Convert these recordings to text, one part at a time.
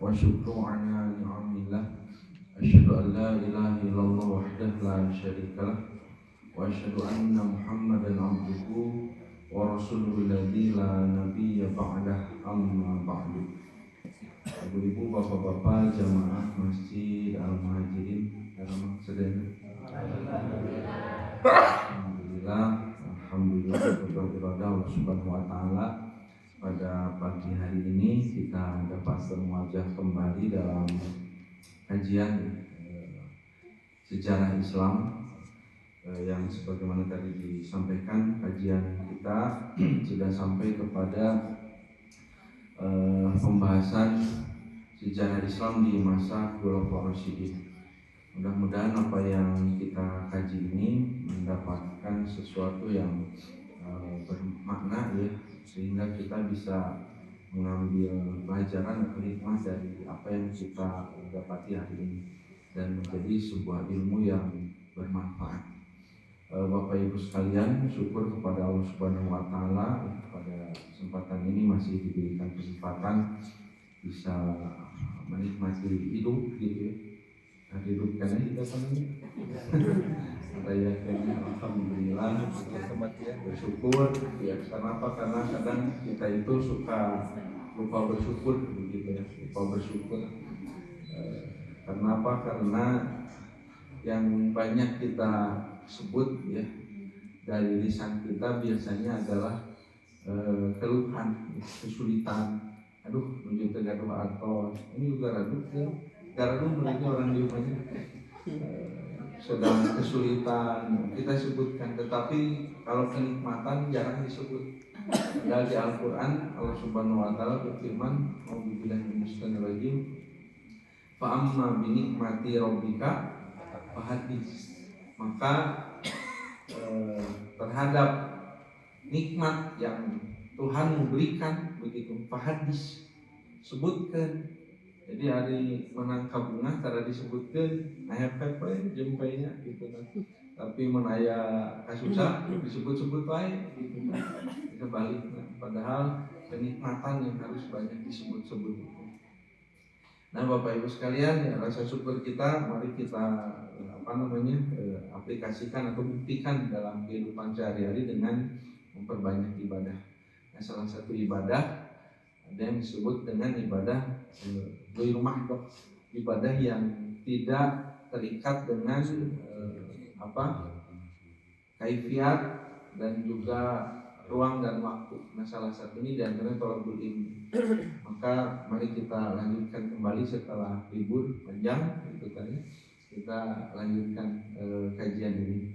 wa syukru ala ni'amillah. Asyhadu an la ilaha illallah wahdahu la syarika lah wa asyhadu anna Muhammadan abduhu wa rasuluhu alladzi la nabiyya ba'dah, amma ba'du. Ibu-ibu, bapak-bapak, jamaah Masjid Al-Muhajirin dalam sedaya. Alhamdulillah Allah Subhanahu wa taala, pada pagi hari ini kita dapat bermuajah kembali dalam kajian sejarah Islam yang sebagaimana tadi disampaikan, kajian kita sudah sampai kepada pembahasan sejarah Islam di masa Khulafaur Rasyidin. Mudah-mudahan apa yang kita kaji ini mendapatkan sesuatu yang bermakna ya, sehingga kita bisa mengambil pelajaran atau hikmah dari apa yang kita dapati hari ini dan menjadi sebuah ilmu yang bermanfaat. Bapak Ibu sekalian, syukur kepada Allah Subhanahu wa taala pada kesempatan ini masih diberikan kesempatan bisa menikmati hidup gitu ya. Hidup karena kita rayakan alhamdulillah, bersyukur ya. Kenapa? Karena kadang kita itu suka lupa bersyukur begitu ya, lupa bersyukur. Kenapa? Karena yang banyak kita sebut ya dari lisan kita biasanya adalah keluhan, kesulitan. Aduh, menuju gaduh atau ini juga raduh ya. Karena mereka orang di rumahnya sedang kesulitan kita sebutkan, tetapi kalau kenikmatan jarang disebut. Dari Al-Quran Allah Subhanahu wa taala berfirman, "A'udzubillahi minasyaitonir rajim. Fa amma bi nikmati rabbika fahadits." Maka terhadap nikmat yang Tuhan berikan begitu, fahadits, sebutkan. Jadi hari menangkap bunga cara disebutkan ayah pepe jempainya gitu kan. Tapi menaya kasusah disebut-sebut baik gitu kan. Kebalik kan. Padahal kenikmatan yang harus banyak disebut-sebut. Nah, Bapak Ibu sekalian, ya, rasa syukur kita mari kita aplikasikan atau buktikan dalam kehidupan sehari-hari dengan memperbanyak ibadah. Nah, salah satu ibadah ada yang disebut dengan ibadah di rumah, ibadah yang tidak terikat dengan kaifiat dan juga ruang dan waktu. Nah, salah satu ini diantara thalabul ilmi. Maka mari kita lanjutkan kembali setelah libur panjang itu tadi. Kita lanjutkan kajian ini.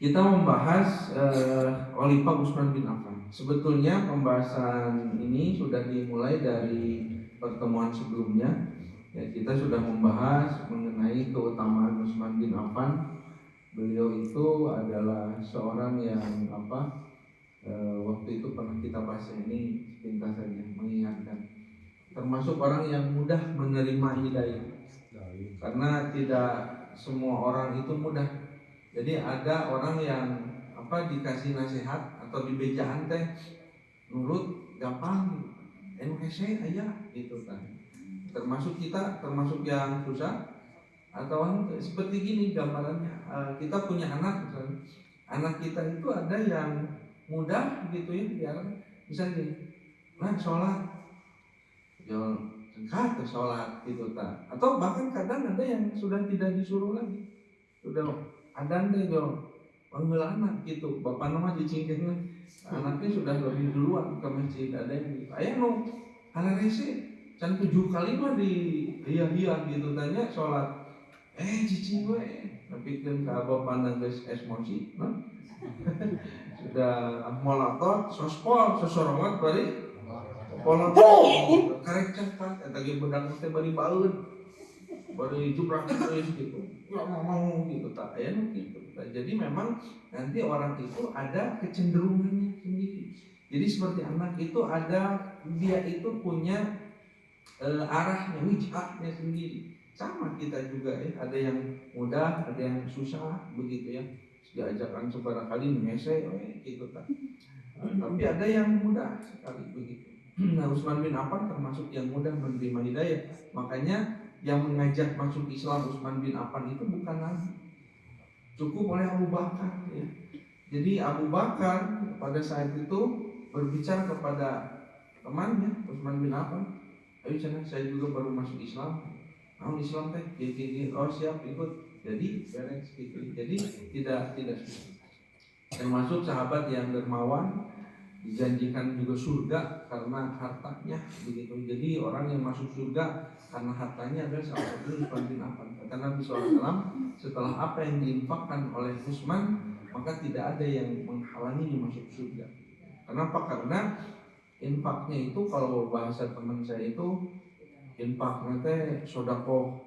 Kita membahas Khalifah Utsman bin Affan. Sebetulnya pembahasan ini sudah dimulai dari pertemuan sebelumnya. Ya, kita sudah membahas mengenai keutamaan Utsman bin Affan. Beliau itu adalah seorang yang waktu itu pernah kita bahas ini pintas saja mengingatkan. Termasuk orang yang mudah menerima hidayah. Karena tidak semua orang itu mudah. Jadi ada orang yang dikasih nasihat atau dibejaan teh nurut gampang, hese aja gitu kan. Termasuk kita, termasuk yang susah atau seperti gini gambarannya. Kita punya anak misalnya. Anak kita itu ada yang mudah gitu ya, diarahkan misalnya nah sholat, jangan sengkat sholat gitu tak. Atau bahkan kadang ada yang sudah tidak disuruh lagi, sudah adan deh panggil anak gitu, bapak nama dicingkirnya, anaknya sudah lebih duluan ke masjid. Ada yang ayah no halarese can 7 kali mah di iya gitu tanya sholat, cicing gue tapi kan ke abah pandang guys emosi no? Sudah molatot sospol sosorongan bari molatot karek cepat tadi bedak teh bari baeun bari jubrak terus gitu ya mau gitu tak ya gitu. Nah, jadi memang nanti orang itu ada kecenderungannya sendiri. Jadi seperti anak itu ada, dia itu punya arahnya, wijahnya sendiri. Sama kita juga ya, ada yang mudah, ada yang susah begitu ya. Diajarkan sebarangkali ngese gitu kan. Tapi ada yang mudah sekali begitu. Nah, Utsman bin Affan termasuk yang mudah menerima hidayah. Makanya yang mengajak masuk Islam Utsman bin Affan itu bukan Nabi, cukup oleh Abu Bakar ya. Jadi Abu Bakar pada saat itu berbicara kepada temannya Utsman bin Affan, ayo sana, saya juga baru masuk Islam. Nah, Islam teh, oh siap ikut. Jadi beres gitu. Jadi tidak termasuk sahabat yang dermawan, dijanjikan juga surga karena hartanya begitu. Jadi orang yang masuk surga karena hartanya adalah salah satu Utsman bin Affan. Kata Nabi SAW, setelah apa yang diinfakkan oleh Utsman, maka tidak ada yang menghalangi masuk surga. Kenapa? Karena infaknya itu, kalau bahasa teman saya itu, infak nanti sodako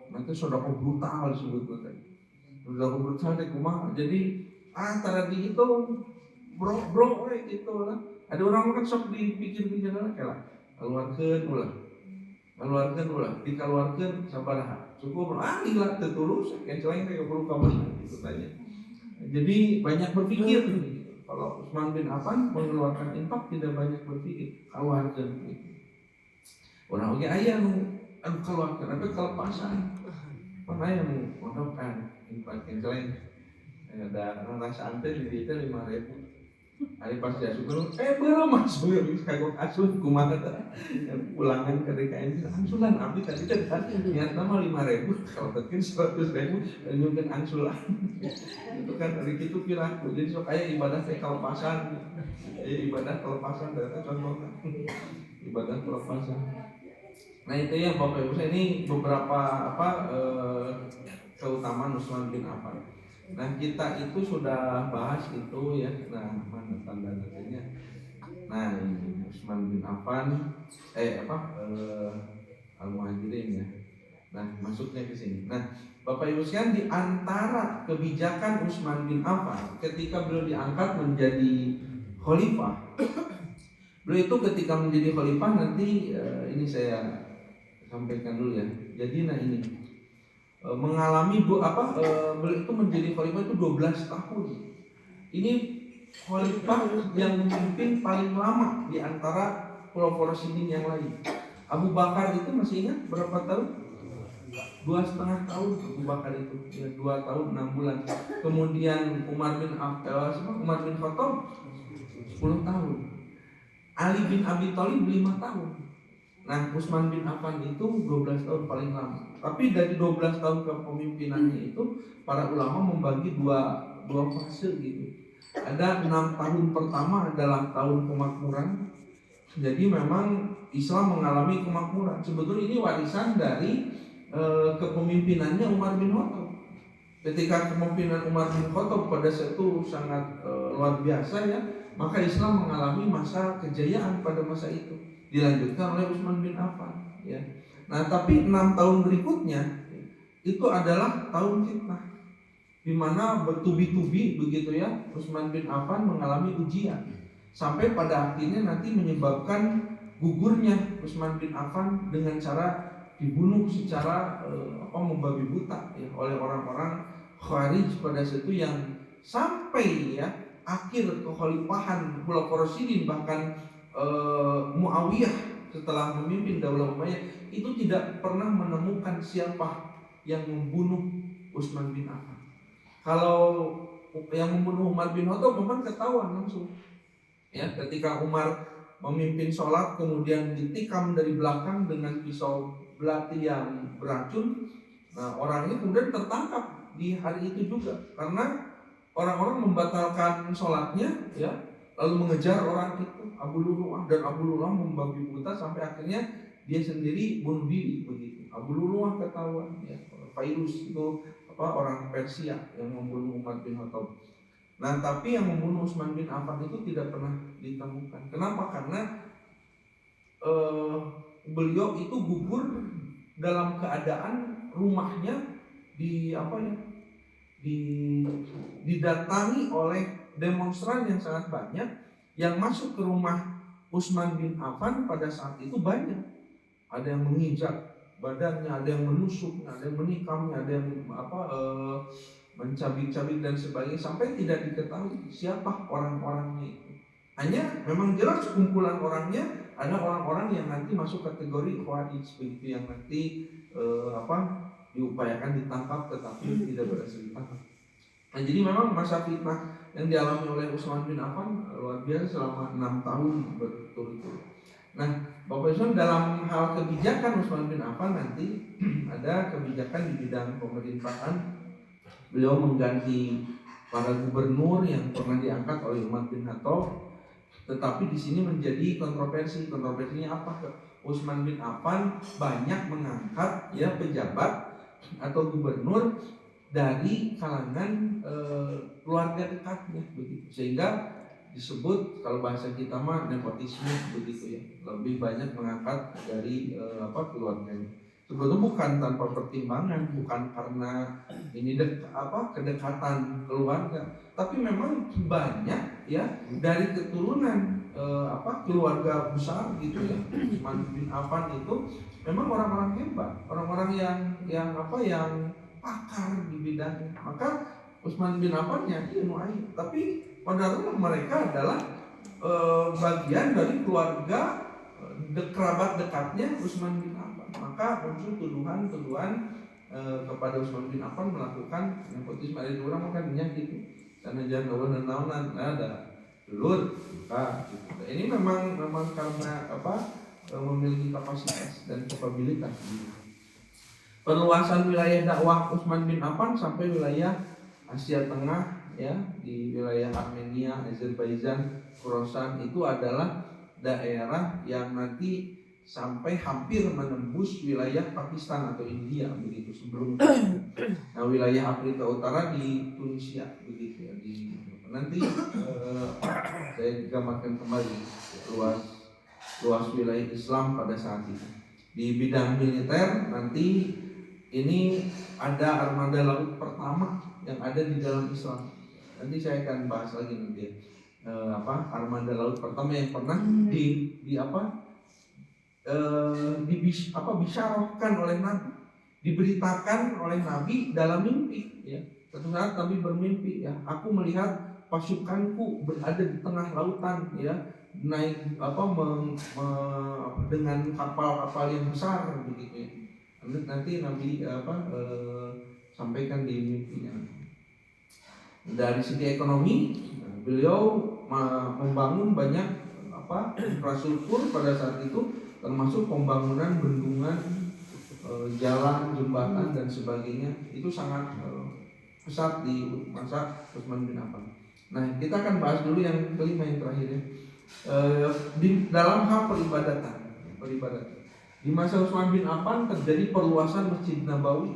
brutal disebut nanti. Sodako brutal deh kumaha. Jadi antara di itu bro gitu lah. Ada orang kan sok dipikir-pikir lah kayak keluarkan ulah dikeluarkan sabaraha cukup gila tertulus kayak selain kayak perlu kamu gitu tanya. Jadi banyak berpikir gitu. Kalau Utsman bin Affan mengeluarkan infak tidak banyak berpikir, keluarkan gitu. Orang oke ayah keluarkan tapi kelepasan mana yang mondokkan infak yang lain ada rasa anten di itu 5.000. Hari pas dia suka, belum masuk kagok asuh kumaha pulangan ke DKM angsulan abdi tadi kan niat nama 5.000 kalau tekin 100.000 dan mungkin angsulan itu kan dari itu piraku. Jadi sok kayak ibadah teh kelepasan, ibadah kelepasan ternyata contohnya ibadah kelepasan. Nah itu ya Bapak Ibu, ini beberapa keutamaan Utsman bin Affan. Nah kita itu sudah bahas itu ya. Nah mana tanda-tandanya? Nah ini Utsman bin Affan Al-Muhajirin ya. Nah masuknya ke sini. Nah Bapak Ibu sekalian, di antara kebijakan Utsman bin Affan ketika beliau diangkat menjadi khalifah, beliau itu ketika menjadi khalifah nanti ini saya sampaikan dulu ya. Jadi nah ini mengalami beliau itu menjadi khalifah itu 12 tahun. Ini khalifah yang memimpin paling lama di antara pulau Rasyidin yang lain. Abu Bakar itu masih ingat berapa tahun? 2,5 tahun Abu Bakar itu, ya, 2 tahun 6 bulan. Kemudian Umar bin Khattab 10 tahun. Ali bin Abi Thalib 5 tahun. Nah, Utsman bin Affan itu 12 tahun paling lama. Tapi dari 12 tahun kepemimpinannya itu para ulama membagi dua fase gitu. Ada 6 tahun pertama adalah tahun kemakmuran. Jadi memang Islam mengalami kemakmuran. Sebetulnya ini warisan dari kepemimpinannya Umar bin Khattab. Ketika kepemimpinan Umar bin Khattab pada saat itu sangat luar biasa ya, maka Islam mengalami masa kejayaan pada masa itu. Dilanjutkan oleh Utsman bin Affan ya. Nah tapi 6 tahun berikutnya itu adalah tahun fitnah, di mana bertubi-tubi begitu ya Utsman bin Affan mengalami ujian sampai pada akhirnya nanti menyebabkan gugurnya Utsman bin Affan dengan cara dibunuh secara membabi buta ya, oleh orang-orang Khawarij pada saat itu, yang sampai ya akhir kekhalifahan Khulafaur Rasyidin, bahkan Muawiyah setelah memimpin Daulah Umayyah itu tidak pernah menemukan siapa yang membunuh Utsman bin Affan. Kalau yang membunuh Umar bin Khattab memang ketahuan langsung. Ya, ketika Umar memimpin sholat kemudian ditikam dari belakang dengan pisau belati yang beracun, nah orangnya kemudian tertangkap di hari itu juga karena orang-orang membatalkan sholatnya ya, lalu mengejar orang itu Abu Lulu'ah, dan Abu Lulu'ah membabi buta sampai akhirnya dia sendiri bunuh diri begitu. Abu Lulu'ah ketahuan ya, Fairuz itu orang Persia yang membunuh Umar bin Khattab. Nah tapi yang membunuh Utsman bin Affan itu tidak pernah ditemukan. Kenapa? Karena beliau itu gugur dalam keadaan rumahnya didatangi oleh demonstran yang sangat banyak. Yang masuk ke rumah Utsman bin Affan pada saat itu banyak. Ada yang menginjak badannya, ada yang menusuknya, ada yang menikamnya, ada yang mencabik-cabik dan sebagainya, sampai tidak diketahui siapa orang-orangnya itu. Hanya memang jelas kumpulan orangnya ada orang-orang yang nanti masuk kategori khawarij begitu, yang nanti diupayakan ditangkap tetapi tidak berhasil ditangkap. Nah, jadi memang masa fitnah yang dialami oleh Utsman bin Affan luar biasa selama 6 tahun berturut-turut. Nah, Bapak Ibu dalam hal kebijakan Utsman bin Affan nanti ada kebijakan di bidang pemerintahan. Beliau mengganti para gubernur yang pernah diangkat oleh Umar bin Khattab, tetapi di sini menjadi kontroversi. Kontroversinya apa? Utsman bin Affan banyak mengangkat pejabat atau gubernur dari kalangan keluarga dekatnya begitu, sehingga disebut kalau bahasa kita mah nepotisme begitu ya, lebih banyak mengangkat dari keluarganya. Sebetulnya bukan tanpa pertimbangan, bukan karena ini kedekatan keluarga, tapi memang banyak ya dari keturunan keluarga besar gitu ya. Utsman bin Affan itu memang orang-orang hebat, orang-orang yang pakar di bidangnya. Maka Utsman bin Affan tapi padahal mereka adalah bagian dari keluarga kerabat dekatnya Utsman bin Affan. Maka muncul tuduhan kepada Utsman bin Affan melakukan nepotisme. Ada orang makanya gitu, karena jangan naonan ada dulur gitu. Ini memang karena memiliki kapasitas dan kapabilitas. Perluasan wilayah dakwah Utsman bin Affan sampai wilayah Asia Tengah ya, di wilayah Armenia, Azerbaijan, Khorasan itu adalah daerah yang nanti sampai hampir menembus wilayah Pakistan atau India begitu sebelum. Nah, wilayah Afrika Utara di Tunisia begitu ya. Nanti saya gambarkan kembali luas wilayah Islam pada saat itu. Di bidang militer nanti ini ada armada laut pertama yang ada di dalam Islam. Nanti saya akan bahas lagi nanti armada laut pertama yang pernah dibisyarahkan oleh Nabi, diberitakan oleh Nabi dalam mimpi ya. Suatu saat Nabi bermimpi ya, aku melihat pasukanku berada di tengah lautan ya, naik dengan kapal-kapal yang besar begitu ya. Nanti Nabi sampaikan di mimpinya. Dari segi ekonomi, beliau membangun banyak infrastruktur pada saat itu, termasuk pembangunan bendungan, jalan, jembatan dan sebagainya. Itu sangat pesat di masa Utsman bin Affan. Nah, kita akan bahas dulu yang kelima, yang terakhir ya. Di dalam hal peribadatan. Di masa Utsman bin Affan terjadi perluasan Masjid Nabawi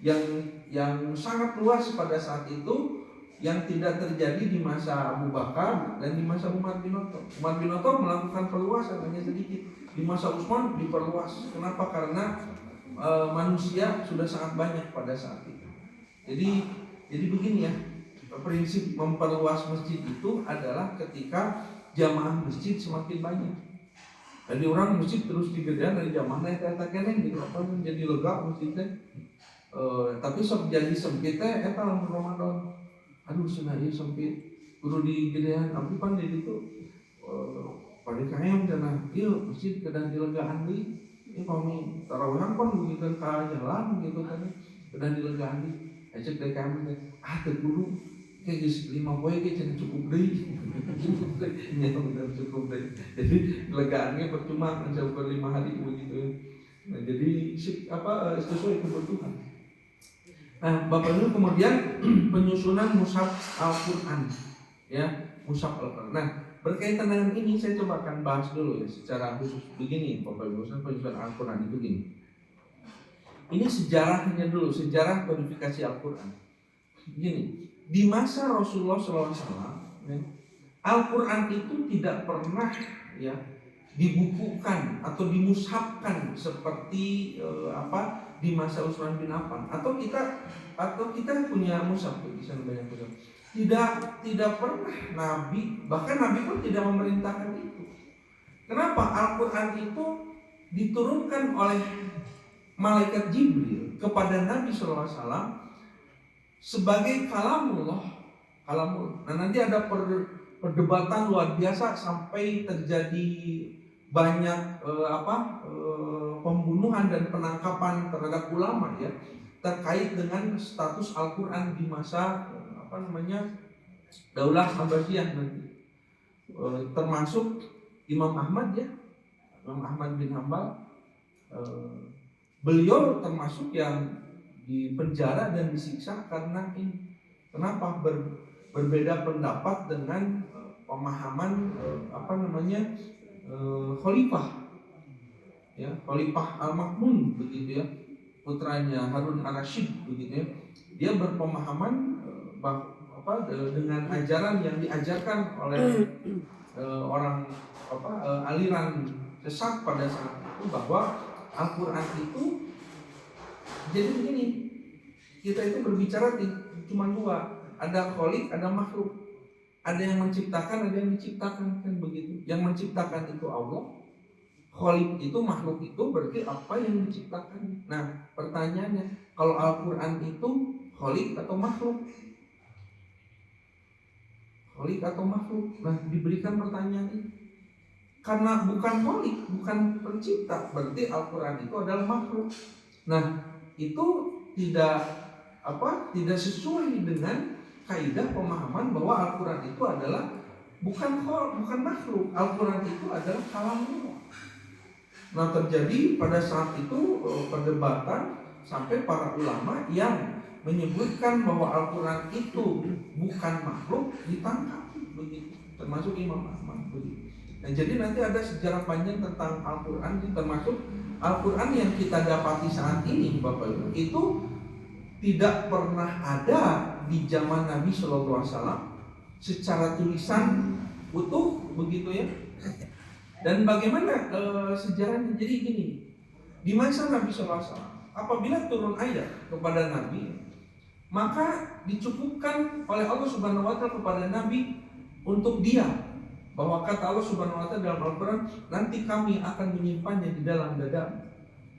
yang sangat luas pada saat itu, yang tidak terjadi di masa Abu Bakar dan di masa Umar bin Khattab. Umar bin Khattab melakukan perluasan hanya sedikit. Di masa Utsman diperluas. Kenapa? Karena manusia sudah sangat banyak pada saat itu. Jadi begini ya, prinsip memperluas masjid itu adalah ketika jamaah masjid semakin banyak. Jadi orang masjid terus digedean dari jamaahnya eta keneh gitu, menjadi lega masjidnya. Tapi sok jadi sempit teh eta lamun Ramadan. Aduh cenah ieu sempit, kudu digedean. Tapi pan di ditu pada kaem cenah ieu masjid kedah dilegaan deui. Ieu pami tarawehan pan begitu ka jalan gitu kan, kedah dilegaan deui. Ecek dek kami teu kudu kayak geus 5 poe ge cenah cukup deui. Nya bener cukup deui. Jadi legaannya percuma mencapai 5 hari begitu. Nah, jadi sesuai kebutuhan. Nah, Bapak Ibu kemudian penyusunan mushaf Al-Qur'an ya, mushaf Al-Qur'an. Nah, berkaitan dengan ini saya coba akan bahas dulu ya secara khusus. Begini Bapak Ibu, penyusunan Al-Qur'an itu gini. Ini sejarahnya dulu, sejarah kodifikasi Al-Qur'an. Gini, di masa Rasulullah SAW ya, Al-Qur'an itu tidak pernah ya dibukukan atau dimushafkan seperti di masa Utsman bin Affan, atau kita punya mushaf di sana banyak mushaf. Tidak pernah Nabi, bahkan Nabi pun tidak memerintahkan itu. Kenapa? Al-Qur'an itu diturunkan oleh malaikat Jibril kepada Nabi SAW sebagai kalamullah. Nah, nanti ada perdebatan luar biasa sampai terjadi banyak pembunuhan dan penangkapan terhadap ulama ya, terkait dengan status Al-Quran di masa Daulah Abbasiyah nanti. Termasuk Imam Ahmad ya, Imam Ahmad bin Hambal, beliau termasuk yang dipenjara dan disiksa karena ini. Kenapa? Berbeda pendapat dengan pemahaman khalifah ya, Khalifah Al-Makmun begitu ya, putranya Harun Ar-Rasyid begitu ya. Dia berpemahaman dengan ajaran yang diajarkan oleh orang aliran sesat pada saat itu, bahwa Al-Quran itu jadi begini, kita itu berbicara cuma dua, ada khalik, ada makhluk, ada yang menciptakan, ada yang diciptakan, kan begitu. Yang menciptakan itu Allah, khalik itu makhluk, itu berarti apa yang diciptakan. Nah pertanyaannya, kalau Al-Quran itu khalik atau makhluk? Khalik atau makhluk? Nah diberikan pertanyaan ini. Karena bukan khalik, bukan pencipta, berarti Al-Quran itu adalah makhluk. Nah itu tidak sesuai dengan kaidah pemahaman bahwa Al-Quran itu adalah bukan makhluk. Al-Quran itu adalah kalamullah. Nah terjadi pada saat itu perdebatan sampai para ulama yang menyebutkan bahwa Al-Quran itu bukan makhluk ditangkap begitu, termasuk Imam Ahmad begitu. Nah jadi nanti ada sejarah panjang tentang Al-Quran, termasuk Al-Quran yang kita dapati saat ini Bapak Ibu, itu tidak pernah ada di zaman Nabi SAW secara tulisan utuh begitu ya. Dan bagaimana sejarahnya? Jadi gini, di masa Nabi SAW apabila turun ayat kepada Nabi, maka dicukupkan oleh Allah Subhanahu wa Ta'ala kepada Nabi untuk diam, bahwa kata Allah Subhanahu wa Ta'ala dalam Al-Quran, nanti kami akan menyimpannya di dalam dada.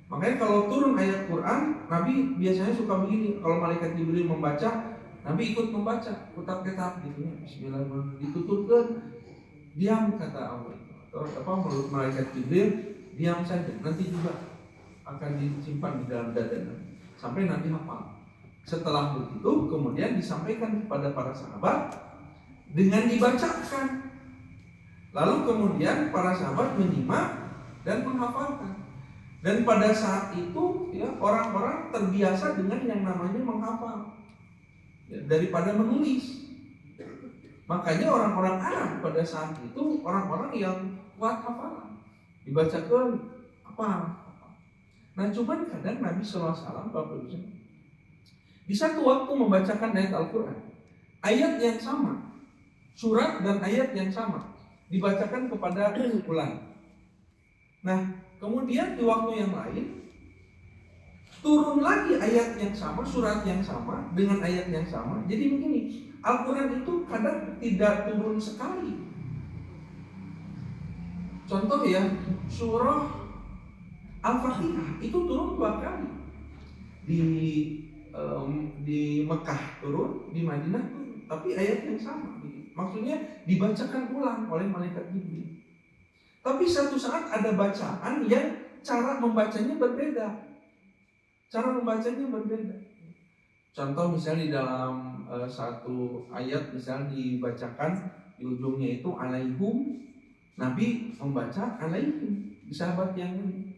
Makanya kalau turun ayat Quran, Nabi biasanya suka begini. Kalau malaikat Jibril membaca, Nabi ikut membaca, kutak-ketak gitu ya, bismillahirrahmanirrahim, ditutupkan, diam kata Allah. Menurut malaikat Jibril, diam saja, nanti juga akan disimpan di dalam dada sampai nanti hafal. Setelah begitu kemudian disampaikan kepada para sahabat dengan dibacakan. Lalu kemudian para sahabat menyimak dan menghafalkan. Dan pada saat itu ya, orang-orang terbiasa dengan yang namanya menghafal ya, daripada menulis. Makanya orang-orang Arab pada saat itu orang-orang yang kuat hafalan, dibacakan apa. Nah cuman kadang Nabi SAW di satu waktu membacakan ayat Al-Quran, ayat yang sama, surat dan ayat yang sama dibacakan kepada ulang. Nah kemudian di waktu yang lain turun lagi ayat yang sama, surat yang sama dengan ayat yang sama. Jadi begini, Al-Quran itu kadang tidak turun sekali. Contoh ya, surah Al-Fatihah itu turun 2 kali. Di Mekah turun, di Madinah turun, tapi ayat yang sama. Maksudnya dibacakan ulang oleh malaikat Jibril. Tapi satu saat ada bacaan yang cara membacanya berbeda. Contoh misalnya di dalam satu ayat misalnya dibacakan di ujungnya itu alaihum, Nabi membaca alaihim di sahabat yang lain.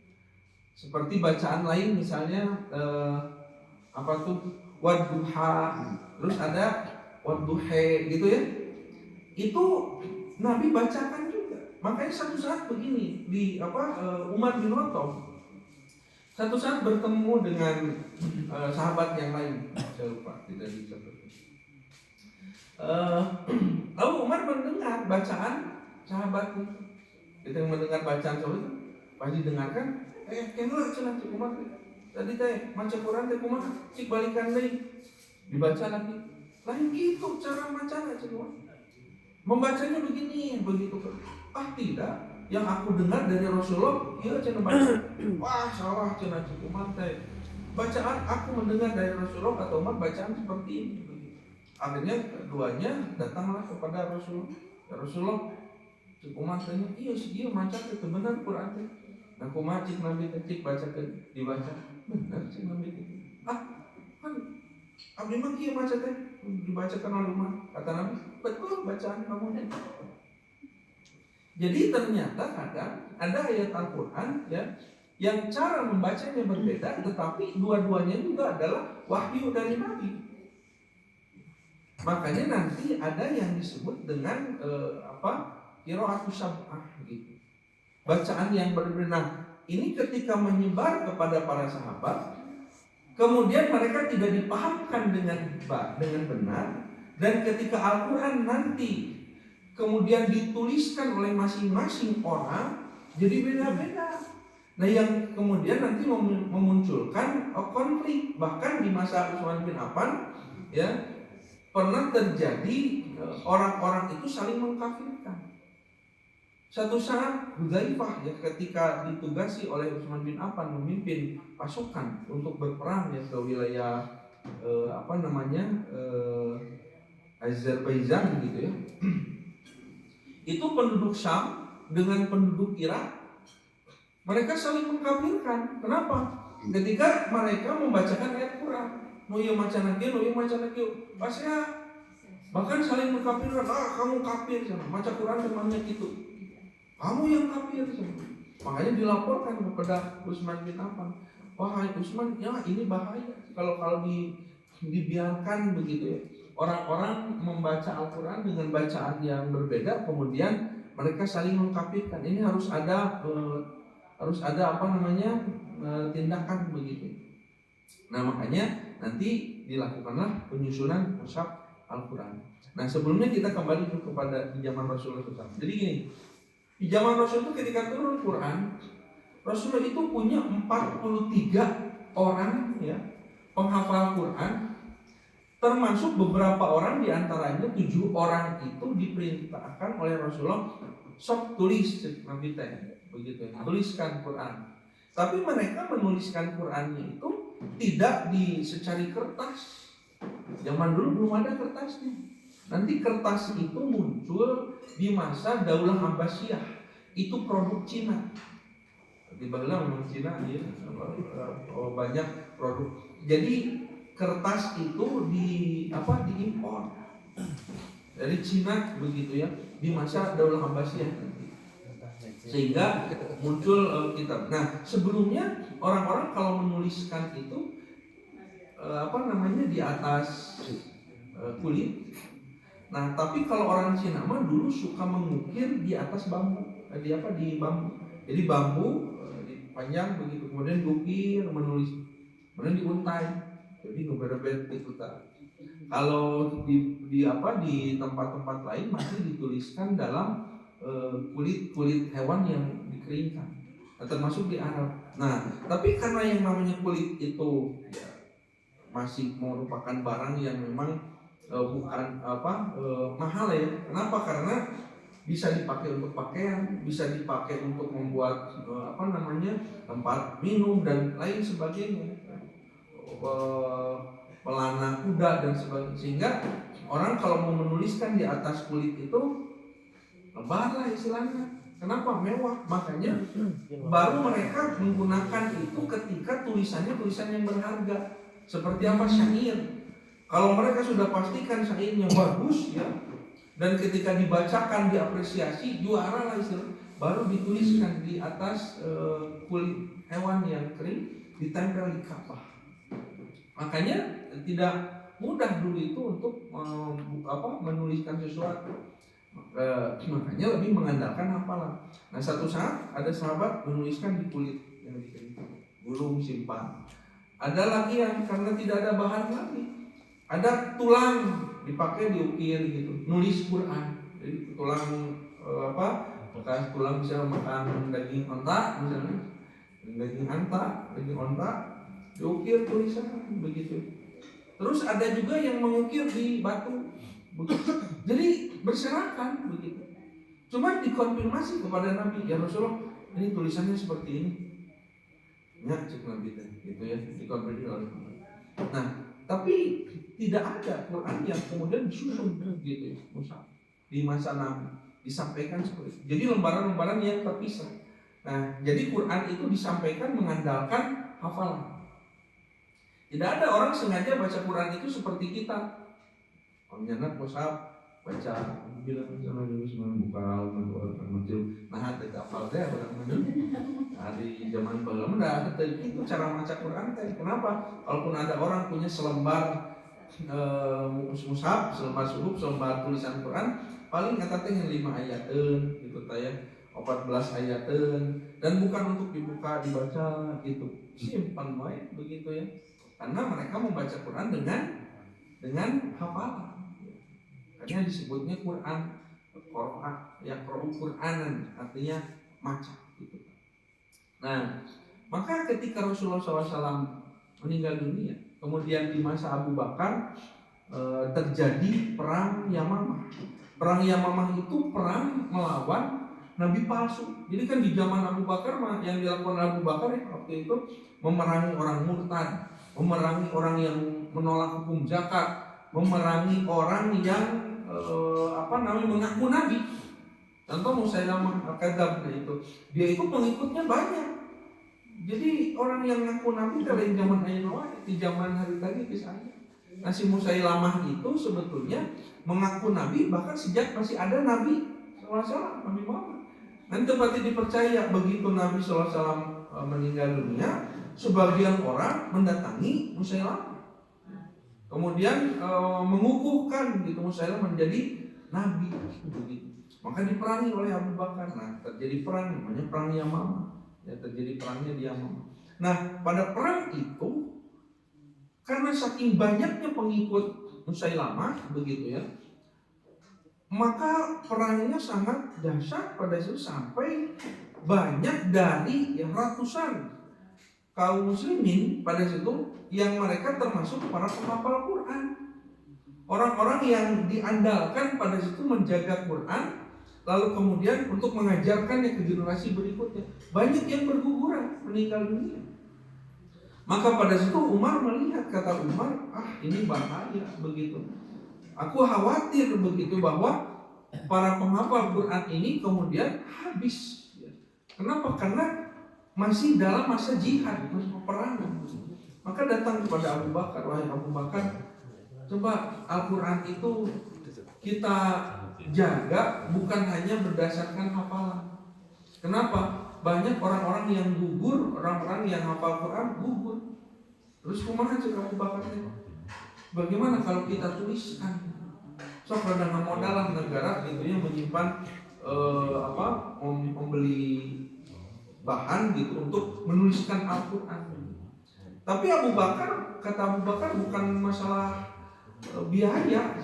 Seperti bacaan lain misalnya wadduha, terus ada wadduhe gitu ya. Itu Nabi bacakan juga. Makanya satu saat begini di Umar bin Khattab satu saat bertemu dengan sahabat yang lain, saya lupa, tidak dicatat. Lalu Umar mendengar bacaan sahabat itu. Kita mendengar bacaan sahabat itu, pasti dengarkan. Kenapa cenah cik Umar? Tadi teh maca Quran teh kumaha? Cik balikan deui. Dibaca lagi. Lain gitu cara bacanya cik Umar. Membacanya begini, begitu. Tidak. Yang aku dengar dari Rasulullah, iya cenah baca. Wah salah cenah cik Umar teh. Bacaan aku mendengar dari Rasulullah atau Umar bacaan seperti ini. Akhirnya keduanya datanglah kepada Rasulullah. Ya Rasulullah, Kumaha tanya, iya sih iya maca itu benar Quran teh. Nah kumaha cik Nabi teh cik bacakeun dibaca. Benar cik Nabi teh. Ah, kan abdi mah kieu maca teh dibacakan oleh umat. Kata Nabi, betul bacaan kamu teh. Jadi ternyata kadang ada ayat Al-Quran ya yang cara membacanya berbeda, tetapi dua-duanya juga adalah wahyu dari Nabi. Makanya nanti ada yang disebut dengan qiraatus sab'ah gitu. Bacaan yang berbeda. Ini ketika menyebar kepada para sahabat, kemudian mereka tidak dipahamkan dengan benar, dan ketika Al-Quran nanti kemudian dituliskan oleh masing-masing orang, jadi beda-beda. Nah yang kemudian nanti memunculkan konflik. Bahkan di masa Utsman bin Affan ya pernah terjadi orang-orang itu saling mengkafirkan. Satu saat Hudzaifah ya ketika ditugasi oleh Utsman bin Affan memimpin pasukan untuk berperang ya ke wilayah Azerbaijan gitu ya. Itu penduduk Syam dengan penduduk Irak, mereka saling mengkafirkan. Kenapa? Ketika mereka membacakan ayat Quran, no ieu macana kieu, no ieu macana kieu, pasnya bahkan saling mengkafirkan. Kamu kafir sama maca Quran temannya gitu. Kamu yang kafir sama. Makanya dilaporkan kepada Utsman bin Affan. Wahai Utsman, ya ini bahaya kalau dibiarkan begitu ya. Orang-orang membaca Al-Quran dengan bacaan yang berbeda, kemudian mereka saling mengkafirkan. Ini harus ada tindakan begitu. Nah makanya nanti dilakukanlah penyusunan mushaf Al-Quran. Nah sebelumnya kita kembali kepada di zaman Rasulullah SAW. Jadi gini, di zaman Rasul itu ketika turun Quran, Rasulullah itu punya 43 orang ya penghafal Quran, termasuk beberapa orang diantaranya 7 orang itu diperintahkan oleh Rasulullah sok tulis Nabi teh begitu ya, tuliskan Quran. Tapi mereka menuliskan Qurannya itu tidak di secari kertas. Zaman dulu belum ada kertasnya. Nanti kertas itu muncul di masa Daulah Abbasiyah. Itu produk Cina. Tiba-tiba memang Cina ya, banyak produk. Jadi kertas itu diimpor dari Cina begitu ya di masa Daulah Abbasiyah. Sehingga muncul kitab. Nah, sebelumnya orang-orang kalau menuliskan itu di atas kulit. Nah, tapi kalau orang Cina mah dulu suka mengukir di atas bambu, di bambu. Jadi bambu panjang begitu, kemudian diukir, menulis, kemudian diuntai. Jadi ngeberebet itu tak. Kalau di tempat-tempat lain masih dituliskan dalam kulit hewan yang dikeringkan, termasuk di Arab. Nah, tapi karena yang namanya kulit itu ya, masih merupakan barang yang memang bukan mahal ya. Kenapa? Karena bisa dipakai untuk pakaian, bisa dipakai untuk membuat tempat minum dan lain sebagainya, pelana kuda dan sebagainya. Sehingga orang kalau mau menuliskan di atas kulit itu lebar lah istilahnya. Kenapa? Mewah. Makanya baru mereka menggunakan itu ketika tulisannya tulisan yang berharga. Seperti apa? Syair. Kalau mereka sudah pastikan syairnya bagus ya, dan ketika dibacakan diapresiasi, juara lah istilah, baru dituliskan di atas kulit hewan yang kering, ditempel di Ka'bah. Makanya tidak mudah dulu itu untuk menuliskan sesuatu. Makanya lebih mengandalkan hafalan. Nah satu saat ada sahabat menuliskan di kulit yang dikeringkan, gulung simpan. Ada lagi yang karena tidak ada bahan lagi, ada tulang dipakai diukir gitu, nulis Quran. Jadi tulang bekas tulang bisa makan daging onta misalnya, daging onta diukir tulisan begitu. Terus ada juga yang mengukir di batu begitu. Jadi berserakan begitu. Cuma dikonfirmasi kepada Nabi, ya Rasulullah, ini tulisannya seperti ini. Ya, cek Nabi gitu ya, dikonfirmasi oleh Nabi. Nah, tapi tidak ada Quran yang kemudian disusun gitu ya, di masa Nabi. disampaikan seperti itu. Jadi lembaran-lembaran yang terpisah. Nah, jadi Quran itu disampaikan mengandalkan hafalan. Tidak ada orang sengaja baca Quran itu seperti kita. Nyenak mushaf baca bilang sama Yunus buka halaman nah teh hafal teh orang menun. Nah, di zaman baheula mah itu cara baca Quran teh. Kenapa? Kalaupun ada orang punya selembar mushaf, selembar suhuf, selembar tulisan Quran, paling kata teh 5 ayateun gitu teh 14 ayateun dan bukan untuk dibuka dibaca gitu. Simpan wae begitu ya. Karena mereka membaca Quran dengan hafalan. Karena disebutnya Quran, Qur'anan artinya maca gitu. Nah, maka ketika Rasulullah SAW meninggal dunia, kemudian di masa Abu Bakar terjadi perang Yamamah. Perang Yamamah itu perang melawan nabi palsu. Jadi kan di zaman Abu Bakar yang dilakukan Abu Bakar waktu itu memerangi orang murtad, memerangi orang yang menolak hukum zakat, memerangi orang yang mengaku nabi. Contoh Musailamah al-Kadzdzab itu, dia itu pengikutnya banyak. Jadi orang yang mengaku nabi kalau di zaman Ayyunawa di zaman hari tadi kisahnya. Nah, si Musailamah itu sebetulnya mengaku nabi bahkan sejak masih ada Nabi SAW, Nabi Muhammad. Nanti pasti dipercaya begitu Nabi SAW meninggal dunia, sebagian orang mendatangi Musailamah. Kemudian mengukuhkan gitu Musailamah menjadi nabi begitu. Maka diperangi oleh Abu Bakar. Nah, terjadi perang namanya perang Yamamah. Ya, terjadi perangnya di Yamamah. Nah, pada perang itu karena saking banyaknya pengikut Musailamah begitu ya, maka perangnya sangat dahsyat pada itu sampai banyak dari ratusan kaum muslimin pada situ yang mereka termasuk para penghafal Quran. Orang-orang yang diandalkan pada situ menjaga Quran, lalu kemudian untuk mengajarkannya ke generasi berikutnya. Banyak yang berguguran, meninggal dunia. Maka pada situ Umar melihat, kata Umar, ini bahaya begitu. Aku khawatir begitu bahwa para penghafal Quran ini kemudian habis. Kenapa? Karena masih dalam masa jihad, masa peperangan. Maka datang kepada Abu Bakar, wahai Abu Bakar, coba Al-Quran itu kita jaga bukan hanya berdasarkan hafalan. Kenapa? Banyak orang-orang yang gugur, orang-orang yang hafal Quran gugur. Terus kumaha cek Abu Bakar itu? Bagaimana kalau kita tuliskan? Sok ada modal negara gitu ya menyimpan membeli bahan gitu untuk menuliskan Al-Quran. Tapi Abu Bakar, kata Abu Bakar, bukan masalah biaya,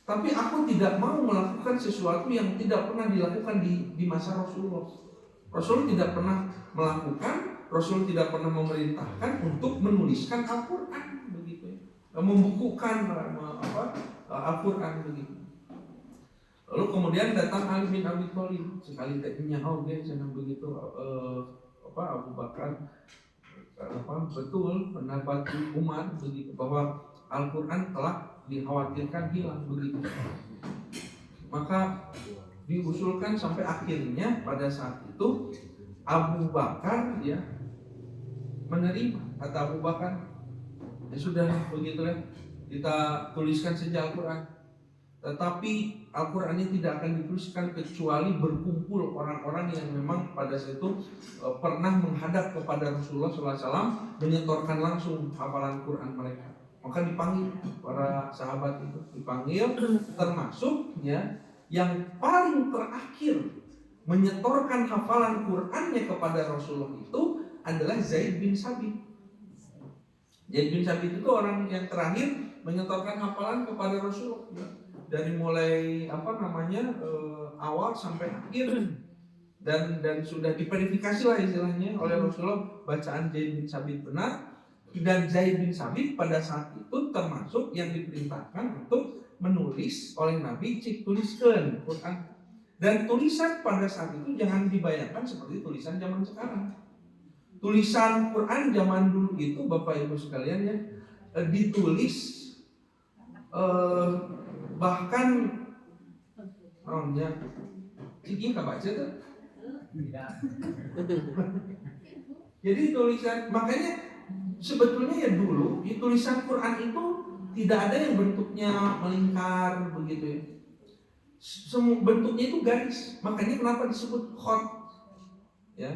tapi aku tidak mau melakukan sesuatu yang tidak pernah dilakukan di masa Rasulullah. Rasul tidak pernah melakukan, Rasul tidak pernah memerintahkan untuk menuliskan Al-Quran begitu ya, membukukan Al-Quran begitu. Lalu kemudian datang Ali bin Abi Thalib, sekali tekniknya senang begitu Abu Bakar betul pendapat Umar begitu bahwa Al-Quran telah dikhawatirkan hilang begitu. Maka diusulkan sampai akhirnya pada saat itu Abu Bakar ya menerima. Kata Abu Bakar, ya sudah begitu ya, kita tuliskan saja Al-Quran. Tetapi Al-Quran ini tidak akan dituliskan kecuali berkumpul orang-orang yang memang pada saat itu pernah menghadap kepada Rasulullah SAW, menyetorkan langsung hafalan Quran mereka. Maka dipanggil para sahabat itu, dipanggil, termasuk ya yang paling terakhir menyetorkan hafalan Qurannya kepada Rasulullah itu adalah Zaid bin Sabit. Zaid bin Sabit itu orang yang terakhir menyetorkan hafalan kepada Rasulullah. Dari mulai awal sampai akhir dan sudah diverifikasi lah istilahnya oleh Rasulullah bacaan Zaid bin Sabit benar, dan Zaid bin Sabit pada saat itu termasuk yang diperintahkan untuk menulis oleh Nabi, cik tuliskan Quran. Dan tulisan pada saat itu jangan dibayangkan seperti tulisan zaman sekarang. Tulisan Quran zaman dulu itu Bapak Ibu sekalian ya ditulis bahkan orangnya ciki kabaca tuh. Jadi tulisan, makanya sebetulnya ya dulu di tulisan Quran itu tidak ada yang bentuknya melingkar begitu ya. Semua bentuknya itu garis. Makanya kenapa disebut khot ya.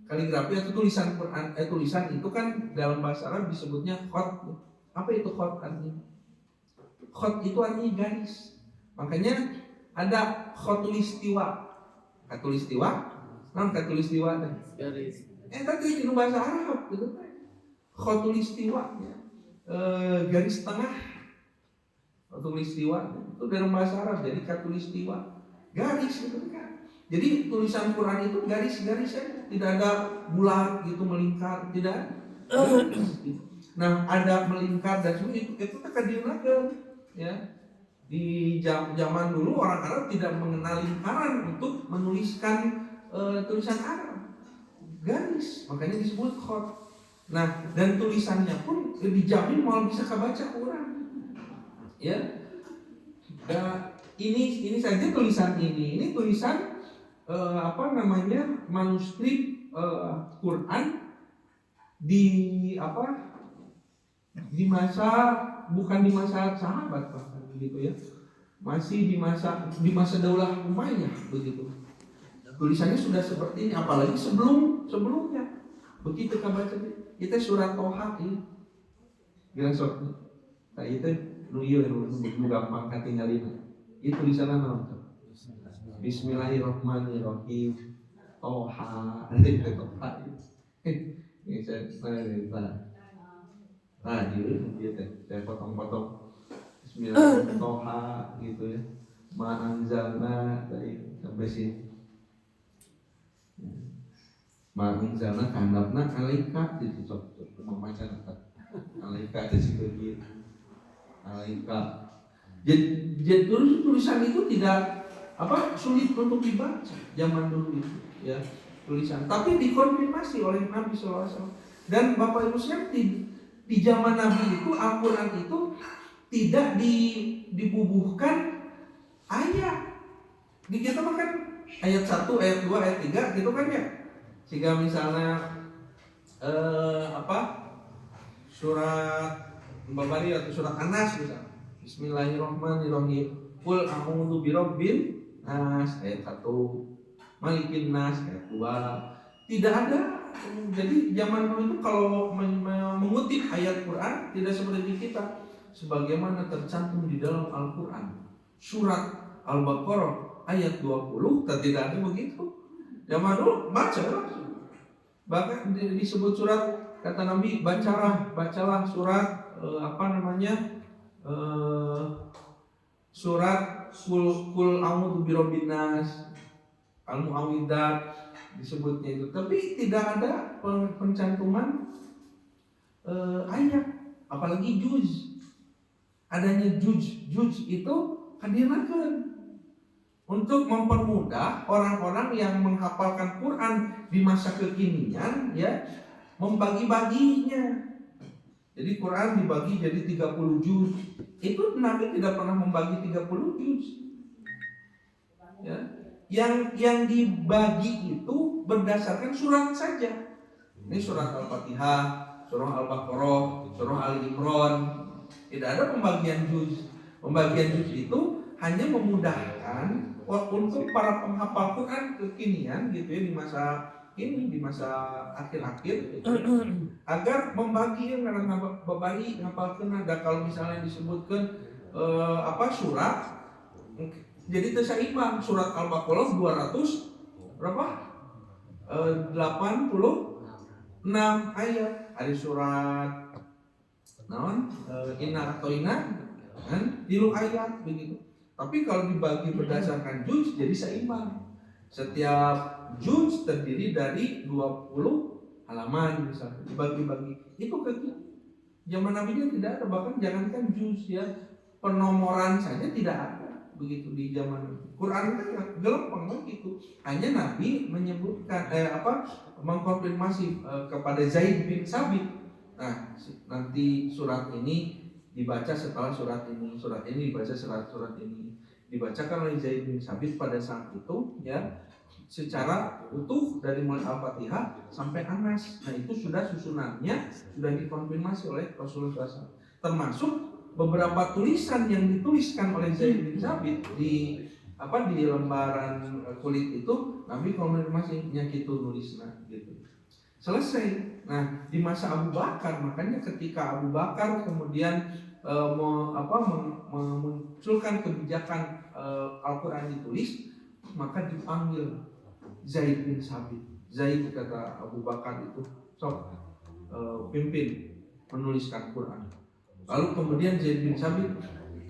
Kaligrafi atau tulisan Quran, tulisan itu kan dalam bahasa Arab disebutnya khot. Apa itu khot artinya? Khot itu artinya garis. Makanya ada khotulistiwa. Katulistiwa, katulistiwa garis. Tapi di bahasa Arab gitu kan. Khotulistiwa ya. Garis tengah. Khotulistiwa itu dalam bahasa Arab, jadi katulistiwa. Garis gitu kan. Jadi tulisan Quran itu garis-garis saja, tidak ada bulat gitu melingkar, tidak. Nah, ada melingkar dan semua itu terkadang ya. Di zaman dulu orang Arab tidak mengenal lingkaran untuk menuliskan tulisan Arab, garis, makanya disebut khot. Nah, dan tulisannya pun dijamin mau bisa kebaca Quran, ya. Nah, ini saja tulisan ini tulisan manuskrip Quran di masa, bukan di masa sahabat bahkan begitu ya, masih di masa Daulah Umayyah begitu. Tulisannya sudah seperti ini, apalagi sebelumnya. Begitu kabaca kita surat Toha ini, bilang surat. Nah itu nu gampang katingalin. Itu tulisannya apa? Bismillahirrahmanirrahim. Toha, itu Toha. Ini saya gitu, saya potong-potong Bismillahirrahmanirrahim Toha gitu ya. Ma'anzalna dari sampai sini. Ma'anzalna kandapna alaika itu cocok membaca alaika itu juga gitu. Alaika. Jadi tulisan itu tidak sulit untuk dibaca zaman dulu itu ya, tulisan. Tapi dikonfirmasi oleh Nabi SAW. Dan Bapak Ibu sekalian, di zaman Nabi itu Al-Quran itu tidak dibubuhkan ayat. Di kita makan ayat 1, ayat 2, ayat 3 gitu kan ya. Sehingga misalnya surat Babari atau surat An-Nas misalnya. Bismillahirrahmanirrahim. Qul a'udzu birabbin nas ayat 1, Malikin nas ayat 2. Tidak ada. Jadi zaman dulu itu kalau mengutip ayat Quran tidak seperti kita, sebagaimana tercantum di dalam Al-Quran. Surat Al-Baqarah ayat 20 tidak ada begitu. Zaman dulu baca langsung. Bahkan disebut surat, kata Nabi, bacalah surat surat Qul a'udzu birabbin nas, Al-Mu'awwidzat disebutnya itu. Tapi tidak ada pencantuman ayat, apalagi juz. Adanya juz itu kadinakeun untuk mempermudah orang-orang yang menghafalkan Quran di masa kekinian ya, membagi-baginya. Jadi Quran dibagi jadi 30 juz. Itu Nabi tidak pernah membagi 30 juz. Ya. Yang dibagi itu berdasarkan surat saja. Ini surat Al-Fatihah, surah Al-Baqarah, surah Al-Imran. Tidak ada pembagian juz. Pembagian juz itu hanya memudahkan untuk para penghafal Quran kekinian gitu ya, di masa ini, di masa akhir-akhir gitu, agar membagi yang babari ngapalkeun. Ada kalau misalnya disebutkan surat, jadi terseimbang. Surat Al-Baqarah 200 berapa? 86 ayat. Ada surat Inna atau Inna kan 3 ayat begitu. Tapi kalau dibagi berdasarkan juz jadi seimbang. Setiap juz terdiri dari 20 halaman misalnya, dibagi-bagi. Itu zaman Nabi tidak ada, bahkan jangankan juz ya, penomoran saja tidak ada begitu di zaman Quran kan gampang begitu. Hanya Nabi menyebutkan mengkonfirmasi kepada Zaid bin Sabit. Nah, nanti surat ini dibaca setelah surat ini dibaca setelah surat ini. dibacakan oleh Zaid bin Sabit pada saat itu ya secara utuh dari mulai Al-Fatihah sampai Anas. Nah itu sudah susunannya sudah dikonfirmasi oleh Rasulullah SAW. Termasuk beberapa tulisan yang dituliskan oleh Zaid bin Sabit di lembaran kulit itu Nabi konfirmasi nyakitu nulisna gitu. Selesai. Nah di masa Abu Bakar, makanya ketika Abu Bakar kemudian memunculkan kebijakan Al-Quran ditulis, maka dipanggil Zaid bin Sabit. Zaid kata Abu Bakar itu sok pimpin menuliskan Quran. Lalu kemudian Zaid bin Sabit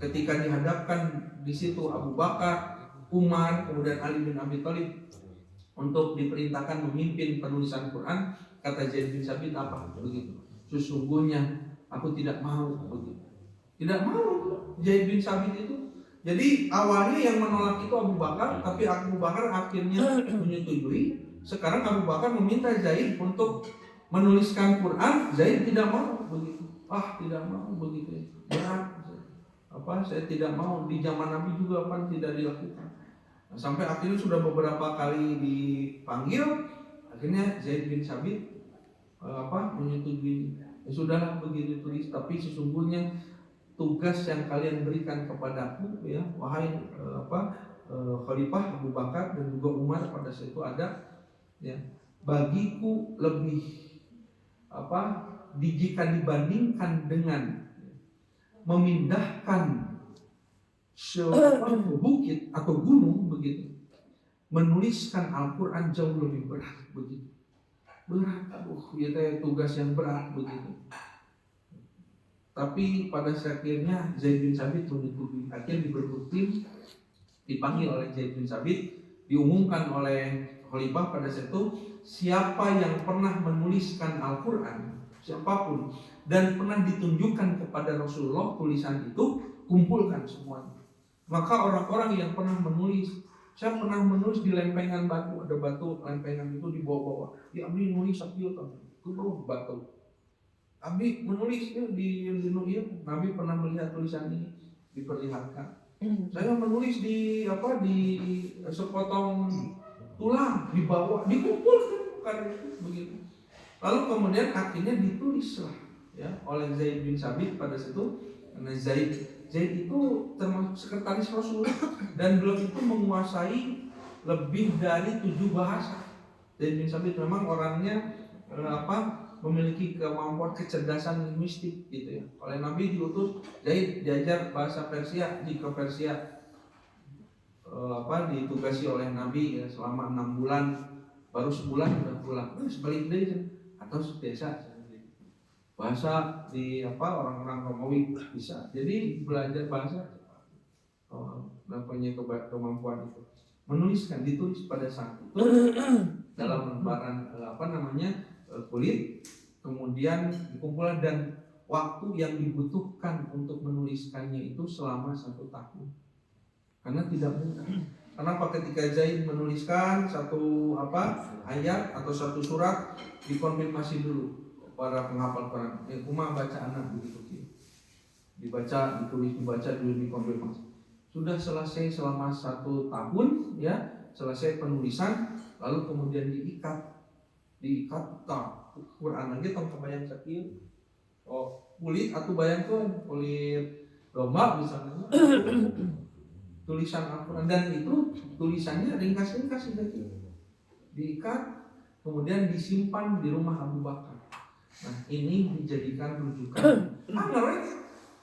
ketika dihadapkan di situ Abu Bakar, Umar, kemudian Ali bin Abi Thalib untuk diperintahkan memimpin penulisan Quran, kata Zaid bin Sabit apa? Begitu. Sesungguhnya aku tidak mau begitu. Tidak mau Zaid bin Sabit itu. Jadi awalnya yang menolak itu Abu Bakar, tapi Abu Bakar akhirnya menyetujui. Sekarang Abu Bakar meminta Zaid untuk menuliskan Quran, Zaid tidak mau begitu. Tidak mau begitu. Berat. Saya tidak mau, di zaman Nabi juga kan tidak dilakukan. Nah, sampai akhirnya sudah beberapa kali dipanggil, akhirnya Zaid bin Sabit menyetujui. Ya sudahlah begitu tulis, tapi sesungguhnya tugas yang kalian berikan kepadaku ya wahai Khalifah Abu Bakar dan juga Umar pada saat itu ada ya bagiku lebih jika dibandingkan dengan memindahkan sebuah bukit atau gunung begitu, menuliskan Al-Quran jauh lebih berat begitu. Berat, ya tugas yang berat begitu. Tapi pada akhirnya Zaid bin Sabit menyetujui. Akhirnya berbukti dipanggil oleh Zaid bin Sabit, diumumkan oleh Khalifah pada saat itu, siapa yang pernah menuliskan Al-Quran, siapapun, dan pernah ditunjukkan kepada Rasulullah tulisan itu, kumpulkan semuanya. Maka orang-orang yang pernah menulis, saya pernah menulis di lempengan batu, ada batu lempengan itu di bawah-bawah. Ya Abi nulis itu batu. Abi menulis di Nabi pernah melihat tulisan ini diperlihatkan. Saya menulis di sepotong tulang di bawah, dikumpulkan karena itu begitu. Lalu kemudian akhirnya ditulislah ya oleh Zaid bin Sabit pada situ. Karena Zaid itu termasuk sekretaris Rasul dan beliau itu menguasai lebih dari 7 bahasa. Zaid bin Sabit memang orangnya memiliki kemampuan kecerdasan linguistik gitu ya. Oleh Nabi diutus Zaid diajar bahasa Persia di Persia. Ditugasi oleh Nabi ya, selama 6 bulan, baru sebulan sudah pulang. Sebalik deh atau biasa bahasa di orang-orang Romawi bisa. Jadi belajar bahasa punya kemampuan itu. Menuliskan, ditulis pada saat itu dalam lembaran kulit, kemudian dikumpulkan dan waktu yang dibutuhkan untuk menuliskannya itu selama 1 tahun. Karena tidak mudah. Kenapa? Ketika Zaid menuliskan satu ayat atau satu surat, dikonfirmasi dulu para penghafal Quran. Umar baca anak begitu. Dibaca, ditulis, dibaca dulu, dikonfirmasi. Sudah selesai selama 1 tahun ya, selesai penulisan, lalu kemudian diikat Quran lagi tong kebayang sakit. Kulit atau bayang tuh kulit domba misalnya. Tulisan Al-Quran dan itu tulisannya ringkas-ringkas gitu. Diikat kemudian disimpan di rumah Abu Bakar. Nah ini dijadikan rujukan.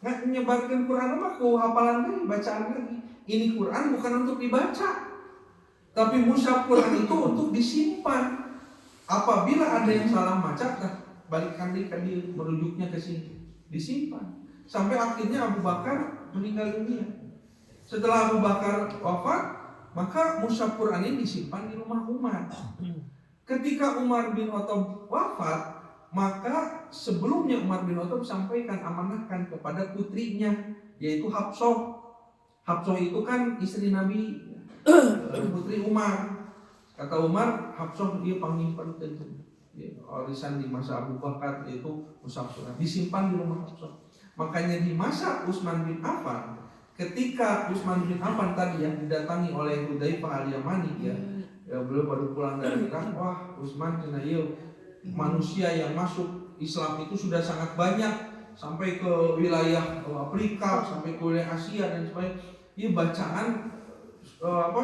Nggak menyebarkan Quran ku hafalan lagi, bacaan lagi. Ini Quran bukan untuk dibaca, tapi mushaf Quran itu untuk disimpan. Apabila ada yang salah baca, balikkan dia merujuknya ke sini, disimpan. Sampai akhirnya Abu Bakar meninggal dunia. Setelah Abu Bakar wafat, maka mushaf Quran ini disimpan di rumah Umar. Ketika Umar bin Khattab wafat, maka sebelumnya Umar bin Khattab sampaikan amanahkan kepada putrinya, yaitu Hafsah. Hafsah itu kan istri Nabi, putri Umar. Kata Umar, Hafsah dia panyimpan warisan di masa Abu Bakar, yaitu mushaf Quran disimpan di rumah Hafsah. Makanya di masa Utsman bin Affan ketika Utsman bin Affan tadi yang didatangi oleh Hudzaifah al-Yamani ya beliau baru pulang dari Irak, wah Utsman cenah ieu manusia yang masuk Islam itu sudah sangat banyak sampai ke wilayah Afrika, sampai ke wilayah Asia dan sebagainya. Ini bacaan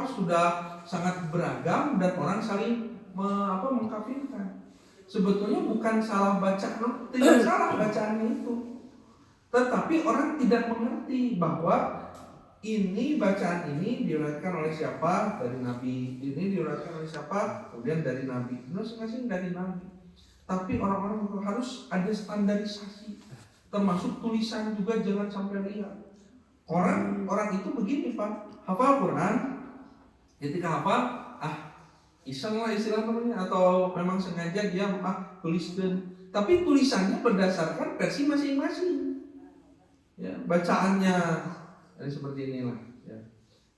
sudah sangat beragam dan orang saling mengkafirkan. Sebetulnya bukan salah bacaan, tidak salah bacaannya itu. Tetapi orang tidak mengerti bahwa ini bacaan ini diriwayatkan oleh siapa, dari Nabi, ini diriwayatkan oleh siapa, kemudian dari Nabi, masing-masing dari Nabi. Tapi orang-orang harus ada standarisasi, termasuk tulisan juga jangan sampai lihat. Orang itu begini Pak, hafal Quran, ketika hafal, iseng lah istilah namanya, atau memang sengaja dia tuliskan. Tapi tulisannya berdasarkan versi masing-masing. Ya, bacaannya seperti inilah. Ya.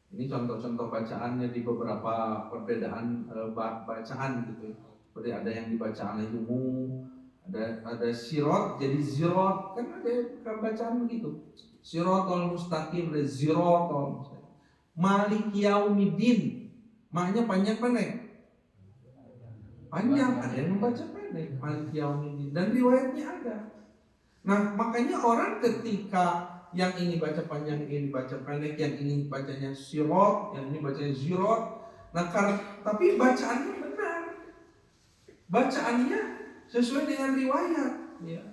Ini contoh-contoh bacaannya di beberapa perbedaan bacaan gitu. Seperti ada yang dibaca alaihimu, ada sirot jadi zirot, kan ada bacaan begitu. Sirotol mustaqim, ada zirotol. Malik yaumiddin, maknya panjang pendek. Panjang, ada yang membaca pendek. Malik yaumiddin, dan riwayatnya ada. Nah, makanya orang ketika yang ini baca panjang, yang ini baca pendek, yang ini bacanya sirot, yang ini bacanya zirot. Nah, tapi bacaannya benar. Bacaannya sesuai dengan riwayat. Ya.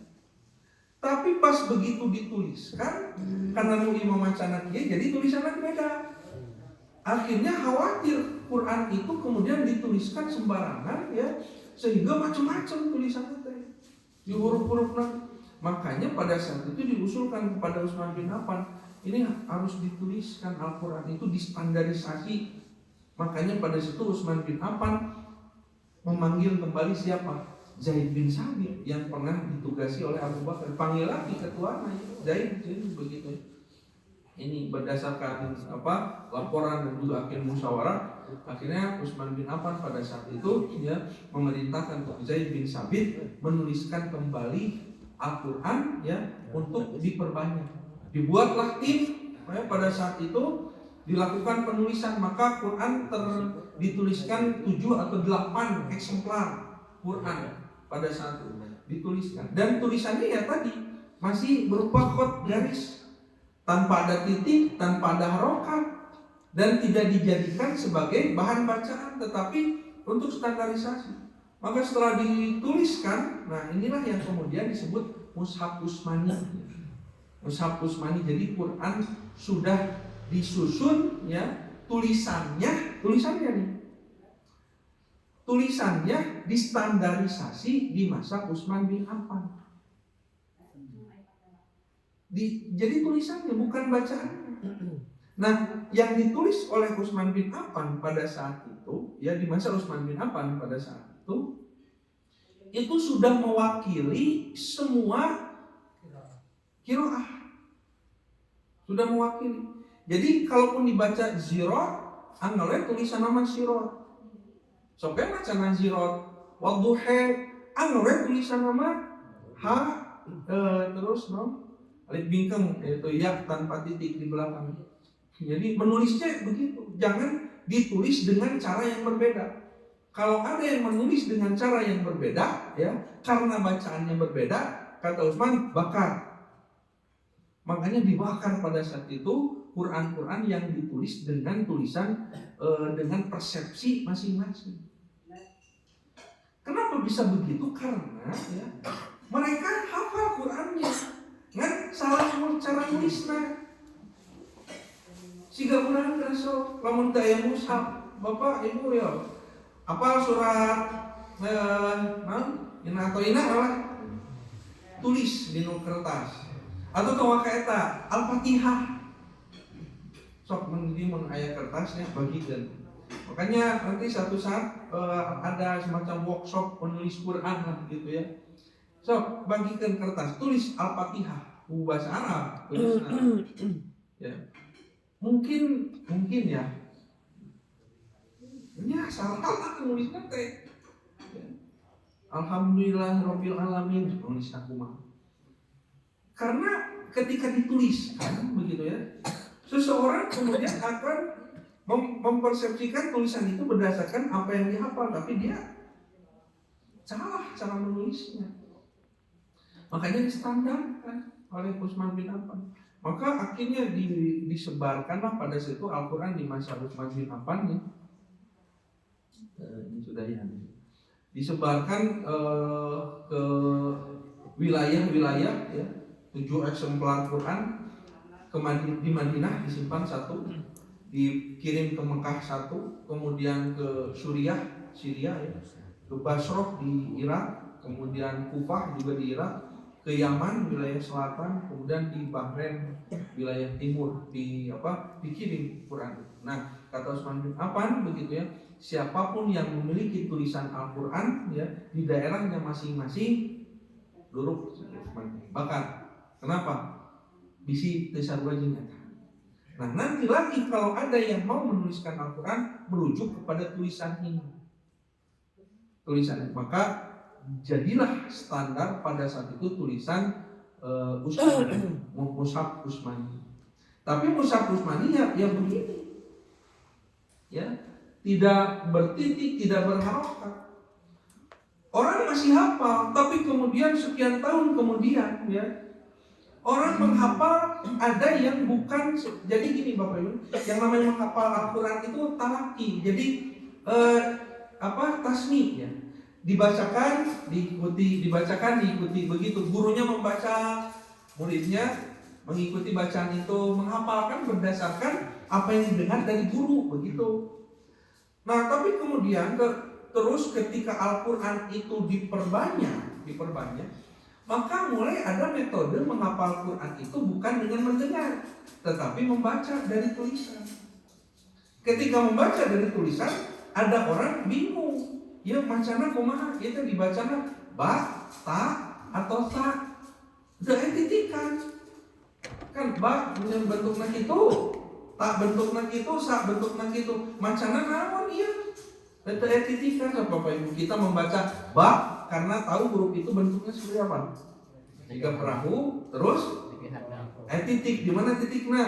Tapi pas begitu dituliskan, karena nu imam macana kieu, jadi tulisannya beda. Akhirnya khawatir Quran itu kemudian dituliskan sembarangan, ya, sehingga macam-macam tulisannya teh. Di huruf-hurufnya. Makanya pada saat itu diusulkan kepada Utsman bin Affan, ini harus dituliskan Al-Quran itu distandarisasi. Makanya pada situ Utsman bin Affan memanggil kembali siapa? Zaid bin Sabit yang pernah ditugasi oleh Abu Bakar. Panggil lagi ketuanya Zaid, begitu. Ini berdasarkan laporan dan juga akhir musyawarah. Akhirnya Utsman bin Affan pada saat itu ya memerintahkan Zaid bin Sabit menuliskan kembali Al-Quran ya untuk diperbanyak. Dibuatlah tim pada saat itu dilakukan penulisan, maka Quran dituliskan 7 atau 8 eksemplar Quran pada saat itu dituliskan. Dan tulisannya ya tadi masih berupa khot garis, tanpa ada titik, tanpa ada harokat, dan tidak dijadikan sebagai bahan bacaan, tetapi untuk standarisasi. Maka setelah dituliskan, nah inilah yang kemudian disebut Mushaf Utsmani. Mushaf Utsmani, jadi Quran sudah disusun ya, tulisannya nih. Tulisannya distandarisasi di masa Utsman bin Affan. Jadi tulisannya bukan bacaannya. Nah, yang ditulis oleh Utsman bin Affan pada saat itu, ya di masa Utsman bin Affan pada saat itu sudah mewakili semua qiraah. Sudah mewakili. Jadi kalaupun dibaca zirot, anggapnya tulisan nama sirot. Sampai macana zirot, wadduha, anggapnya tulisan nama terus alif bingkeng, yaitu ya tanpa titik di belakang. Jadi menulisnya begitu. Jangan ditulis dengan cara yang berbeda. Kalau ada yang menulis dengan cara yang berbeda, ya, karena bacaannya berbeda, kata Utsman, bakar. Makanya dibakar pada saat itu Quran-Quran yang ditulis dengan tulisan dengan persepsi masing-masing. Kenapa bisa begitu? Karena ya, mereka hafal Qurannya, kan salah cara nulisnya. Siga Quran terso, lamun daya mushaf, bapak ibu ya. Apa surat atau ina lah tulis di kertas atau kawa kaeta Al-Fatihah sok mendi mun aya kertasnya bagikan. Makanya nanti satu saat ada semacam workshop menulis Quran lah gitu ya. Sok bagikan kertas, tulis Al-Fatihah bahasa Arab tulisnya. Ya. Mungkin ya. Ya salah nulisnya teh. Alhamdulillahirabbil alamin nulis aku mah. Karena ketika dituliskan begitu ya, Seseorang kemudian akan mempersepsikan tulisan itu berdasarkan apa yang dihafal, tapi dia salah cara menulisnya. Makanya distandarkan oleh Utsman bin Affan. Maka akhirnya disebarkanlah pada situ Al-Quran di masa Utsman bin Affan ya. Ini sudah ya. Disebarkan ke wilayah-wilayah ya. 7 eksemplar Quran di Madinah disimpan 1, dikirim ke Mekah 1, kemudian ke Syria ya, ke Basrah di Irak, kemudian Kufah juga di Irak, ke Yaman wilayah selatan, kemudian di Bahrain wilayah timur dikirim Quran. Nah, kata Utsman bin Affan begitu ya, siapapun yang memiliki tulisan Al-Quran ya di daerahnya masing-masing luruk bakar. Kenapa? Bisi tesarwajin. Nah, nanti lagi kalau ada yang mau menuliskan Al-Quran merujuk kepada tulisan ini. Maka jadilah standar pada saat itu tulisan Mushaf Utsmani. Tapi Mushaf Utsmani ya begini. Ya, tidak bertitik, tidak berharokat. Orang masih hafal, tapi kemudian sekian tahun kemudian ya orang menghafal ada yang bukan. Jadi gini Bapak Ibu, yang namanya menghafal Al-Quran itu talaki. Jadi tasmi ya. Dibacakan, diikuti begitu. Gurunya membaca, muridnya mengikuti bacaan itu, menghafalkan berdasarkan apa yang didengar dari guru begitu. Nah, tapi kemudian terus ketika Al-Quran itu diperbanyak, maka mulai ada metode menghafal Quran itu bukan dengan mendengar, tetapi membaca dari tulisan. Ketika membaca dari tulisan, ada orang bingung. Ya macana kumaha, itu dibacana ba, ta, atau sa. Udah titikan. Kan ba bentuknya itu, ta bentuknya itu, sa bentuknya itu. Macana naon ieu? Eta titikan Bapak Ibu. Kita membaca ba karena tahu huruf itu bentuknya seperti apa. Jika perahu, terus titik, di mana titiknya?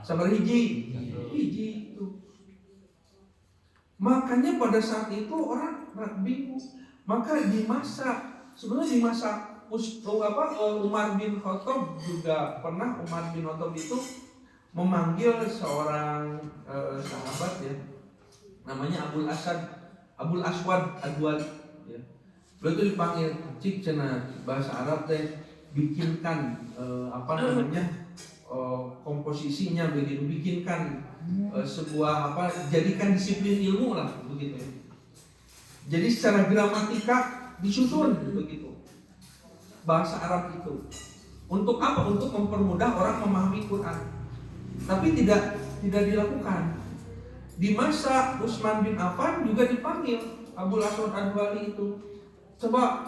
Sabar hiji itu. Makanya pada saat itu orang bingung. Maka di masa Umar bin Khattab juga pernah, Umar bin Khattab itu memanggil seorang sahabat ya, namanya Abul Aswad Ad-Duali ya. Beliau itu dipanggil, cik cenah bahasa Arab teh bikinkan komposisinya begitu, bikinkan sebuah jadikan disiplin ilmu lah begitu ya. Jadi secara gramatika disusun begitu bahasa Arab itu. Untuk apa? Untuk mempermudah orang memahami Quran. Tapi tidak dilakukan. Di masa Utsman bin Affan juga dipanggil Abul Aswad Ad-Duali itu, coba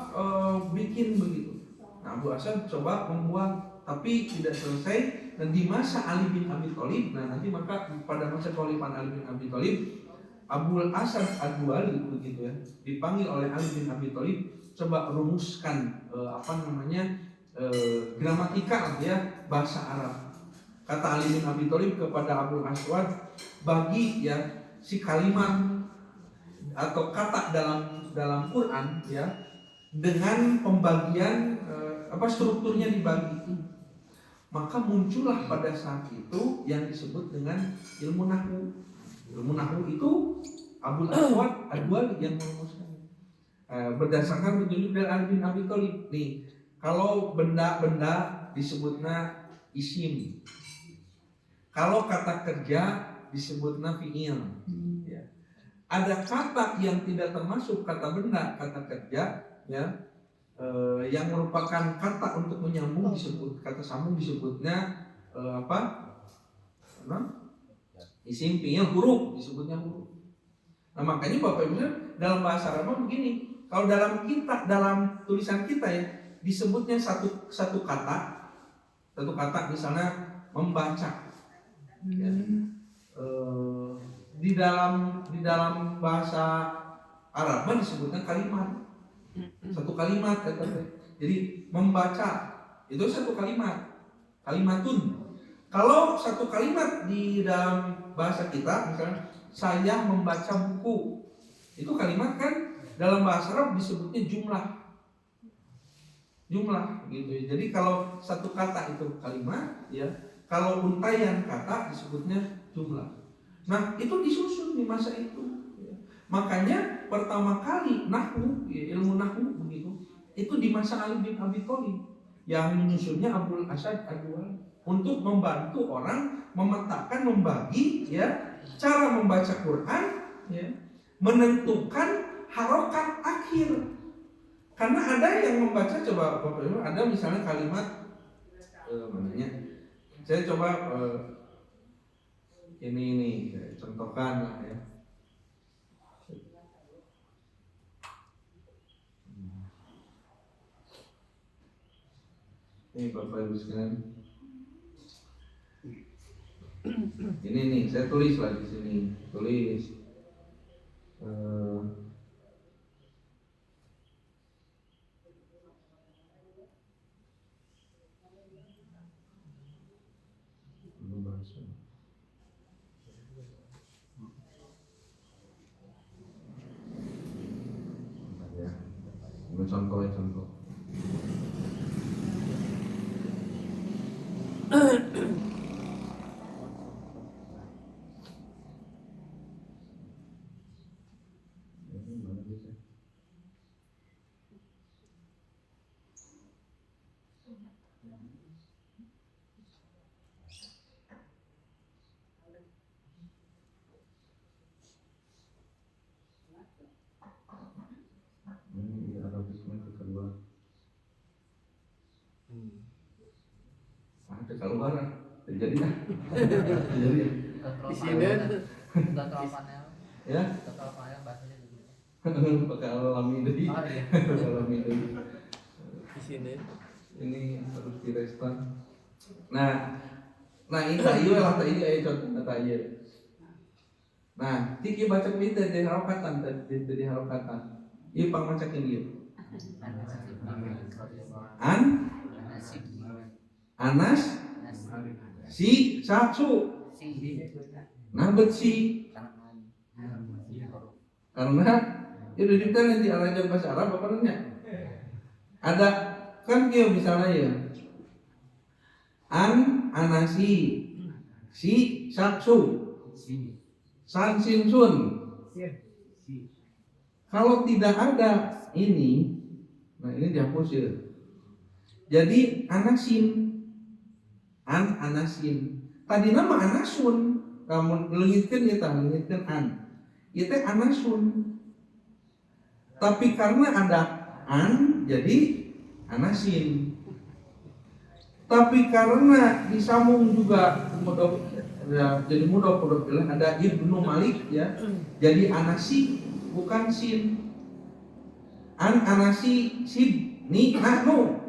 bikin begitu. Nah, Abu Aswad coba membuat, tapi tidak selesai. Dan di masa Ali bin Abi Thalib, nah nanti maka pada masa Khalifah Ali bin Abi Thalib, Abul Aswad Ad-Duali begitu ya, dipanggil oleh Ali bin Abi Thalib, coba rumuskan gramatika ya bahasa Arab. Kata Ali bin Abi Thalib kepada Abul Aswad, bagi ya si kalimat atau kata dalam Quran ya dengan pembagian strukturnya dibagi. Maka muncullah pada saat itu yang disebut dengan ilmu nahwu. Ilmu nahwu itu Abul Aswad Ad-Duali yang merumuskan. Berdasarkan petunjuk dari Ali bin Abi Thalib. Nih, kalau benda-benda disebutnya isim. Kalau kata kerja disebutnya fi'il. Ya. Ada kata yang tidak termasuk kata benda, kata kerja, ya, yang merupakan kata untuk menyambung disebut kata sambung disebutnya isim, fi'il, huruf disebutnya huruf. Nah makanya Bapak Ibu dalam bahasa Arab begini, kalau dalam tulisan kita ya disebutnya satu kata misalnya membaca. Ya. Di dalam bahasa Arab disebutnya kalimat. Satu kalimat kata. Jadi membaca itu satu kalimat. Kalimatun. Kalau satu kalimat di dalam bahasa kita, misalnya saya membaca buku, itu kalimat kan dalam bahasa Arab disebutnya jumlah gitu ya. Jadi kalau satu kata itu kalimat ya, kalau untaian kata disebutnya jumlah. Nah itu disusun di masa itu ya. Makanya pertama kali nahwu ya, ilmu nahwu begitu itu di masa Ali bin Abi Thalib, yang menyusunnya Abdul Asad Ad-Duali untuk membantu orang memetakan, membagi ya cara membaca Quran ya, menentukan harokat akhir. Karena ada yang membaca, coba Bapak Ibu, ada misalnya kalimat mananya, saya coba ini contohkan lah ya. Ini Bapak Ibu sekalian, ini nih saya tulis lah di sini, tulis contoh. Keluar jadi total panel ya total panel bahasanya gitu pakai alami deui alami deui di sini ini harus direspon. Nah ini ieu lah teh ieu contoh kata ieu. Nah tiki baca itu di harokatan di harokatan ieu pangmacakeun ieu Anas si Satsu nah beci karena itu diciptakan nanti alajan bahasa Arab apa namanya ada kan kio misalnya ya anasi si Satsu san sin sun. Kalau tidak ada ini, nah ini dihapus ya. Jadi anasin anasin tadi nama anasun, kamu leungitkeun ya tah leungitkeun ieu teh anasun, tapi karena ada jadi anasin, tapi karena disambung juga mudhof ya, jadi mudhof bilang ada Ibnu Malik ya, jadi anasi bukan sin. Anasi sin ni nahnu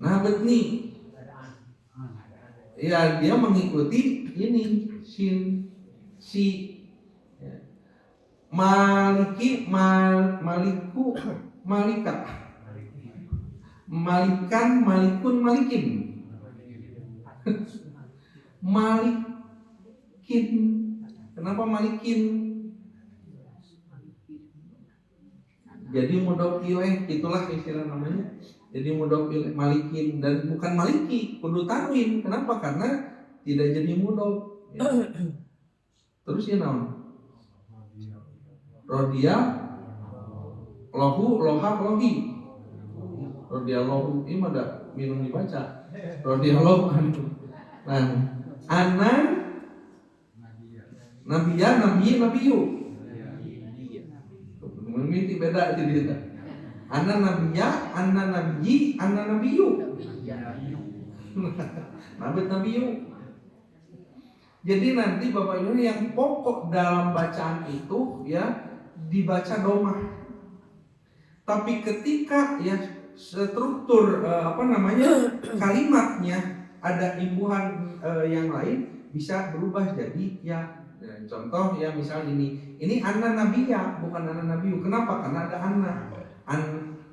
nah betni ya, dia mengikuti ini sin si ya. Maliki maliku malika malikan malikun malikin malikin. Kenapa malikin? Jadi mudhof ilaih, itulah istilah namanya. Jadi mudhof malikin dan bukan maliki, kudu tanwin. Kenapa? Karena tidak jadi mudhof. Ya. Terus ya naon? Rodia lahu loha lohi. Rodia lahu ini ada minum dibaca. Rodia lahu. Nah, ana nabiya nabiyu. Mimiti beda itu dia. Anna nabiya, anna nabiyyi, anna nabiyyu. Nabit nabiyyu. Jadi nanti Bapak Ibu yang pokok dalam bacaan itu ya dibaca domah. Tapi ketika ya struktur kalimatnya ada imbuhan yang lain bisa berubah jadi ya. Contoh ya misal ini anna nabiyya bukan anna nabiyyu. Kenapa? Karena ada anna.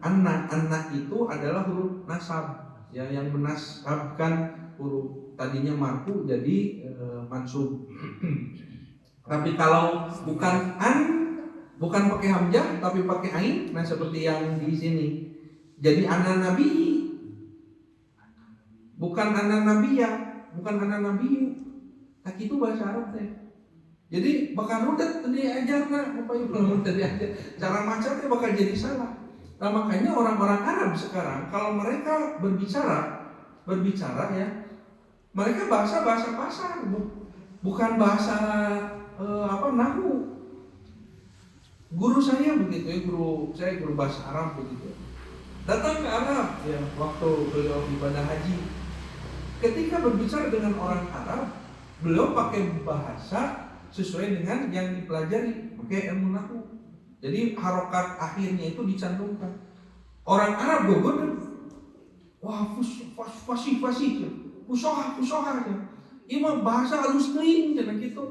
Anna itu adalah huruf nasab ya, yang menasabkan huruf tadinya marfu jadi mansub. Tapi kalau bukan an, bukan pakai hamzah tapi pakai ain, nah seperti yang di sini. Jadi ana nabi, bukan ana nabiya, bukan ana nabi. Tak itu bahasa Arab teh. Jadi bakal rudet tadi ajarna, apa yang belum tadi ajar. Cara macamnya bakal jadi salah. Nah makanya orang-orang Arab sekarang kalau mereka berbicara ya, mereka bahasa pasar, bukan bahasa nahu. Guru saya begitu ya, guru bahasa Arab begitu. Datang ke Arab ya waktu beliau ibadah haji. Ketika berbicara dengan orang Arab, beliau pakai bahasa sesuai dengan yang dipelajari, pakai ilmu nahwu. Jadi harokat akhirnya itu dicantumkan. Orang Arab gogodan, wah fasih, fusoha. Ini mah bahasa halus teuing cenah kitu.